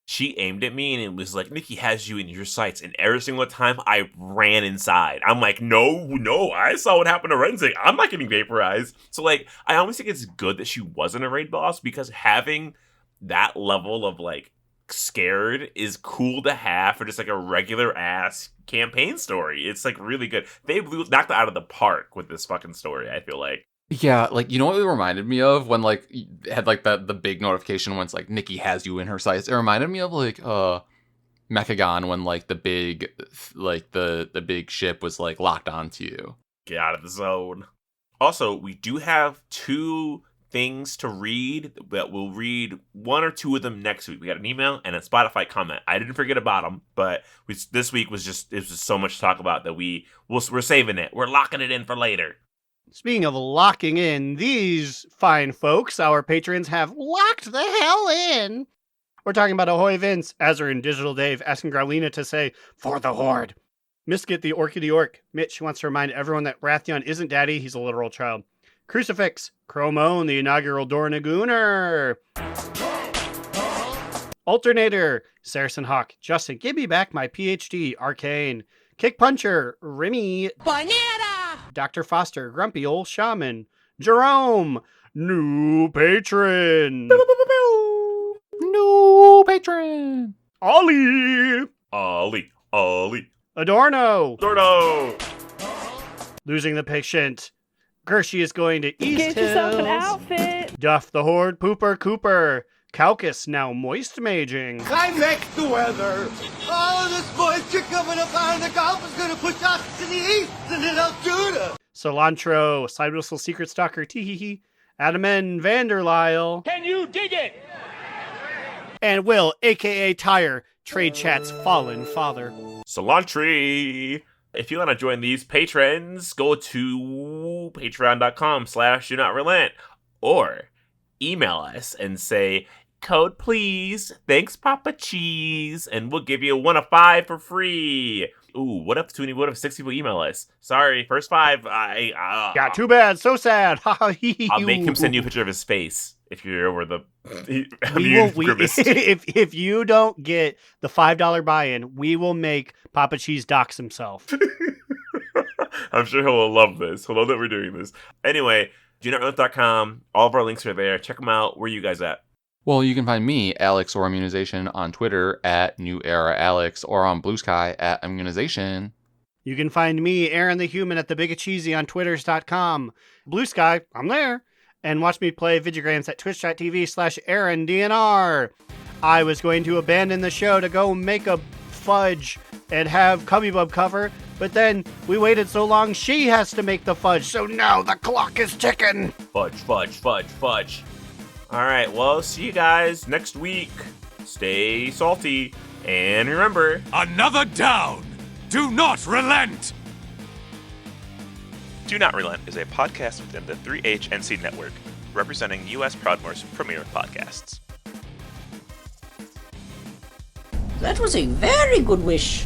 She aimed at me and it was like, Nikki has you in your sights. And every single time I ran inside. I'm like, no, I saw what happened to Renzik. I'm not getting vaporized. So like, I almost think it's good that she wasn't a raid boss, because having that level of like scared is cool to have for just like a regular ass campaign story. It's like really good. They knocked it out of the park with this fucking story, I feel like. Yeah, like, you know what it reminded me of when like it had like the big notification when it's like Nikki has you in her sights. It reminded me of like Mechagon when like the big the big ship was like locked onto you. Get out of the zone. Also, we do have 2 things to read that we'll read 1 or 2 of them next week. We got an email and a Spotify comment. I didn't forget about them, but this week was just so much to talk about that we're saving it. We're locking it in for later. Speaking of locking in, these fine folks, our patrons, have locked the hell in. We're talking about Ahoy Vince, Azur, and Digital Dave asking Garlina to say, for the Horde. Miskit the Orchidee Orc. Mitch wants to remind everyone that Wrathion isn't daddy, he's a literal child. Crucifix. Chromone, the inaugural Dornagooner. Alternator. Saracen Hawk. Justin, give me back my PhD. Arcane. Kick Puncher. Remy. Banana! Dr. Foster. Grumpy Old Shaman. Jerome. New Patron. New patron. Ollie. Adorno. Losing the patient. Gershie is going to East Get yourself an Hills. outfit. Duff the Horde. Pooper Cooper. Calcus, now moist maging. I make the weather. All this moisture coming up out of the Gulf is going to push us to the east and then Altoona. Cilantro, Slidewhistle, Secret Stalker, Teehee, Adaman, Vanderlyle. Can you dig it? And Will, a.k.a. Tire, Trade Chat's fallen father. Cilantry! If you want to join these patrons, go to patreon.com/do-not-relent or email us and say, code please, thanks Papa Cheese, and we'll give you 1 of 5 for free. Ooh, what if 6 people email us? Sorry, first 5, Yeah, too bad, so sad. I'll make him send you a picture of his face if you're over the if you don't get the $5 buy-in, we will make Papa Cheese dox himself. I'm sure he'll love this. He'll love that we're doing this. Anyway, donotrelenT.com. All of our links are there. Check them out. Where are you guys at? Well, you can find me, Alex or Immunization, on Twitter at New Era Alex or on Blue Sky at Immunization. You can find me, Aaron the Human, at the Big Cheesy on Twitters.com. Blue Sky, I'm there. And watch me play videograms at twitch.tv/AaronDNR. I was going to abandon the show to go make a fudge and have Cubby Bub cover, but then we waited so long she has to make the fudge, so now the clock is ticking. Fudge, fudge, fudge, fudge. All right, well, see you guys next week. Stay salty, and remember... Another down! Do not relent! Do Not Relent is a podcast within the 3HNC network, representing U.S. Proudmoore's premier podcasts. That was a very good wish.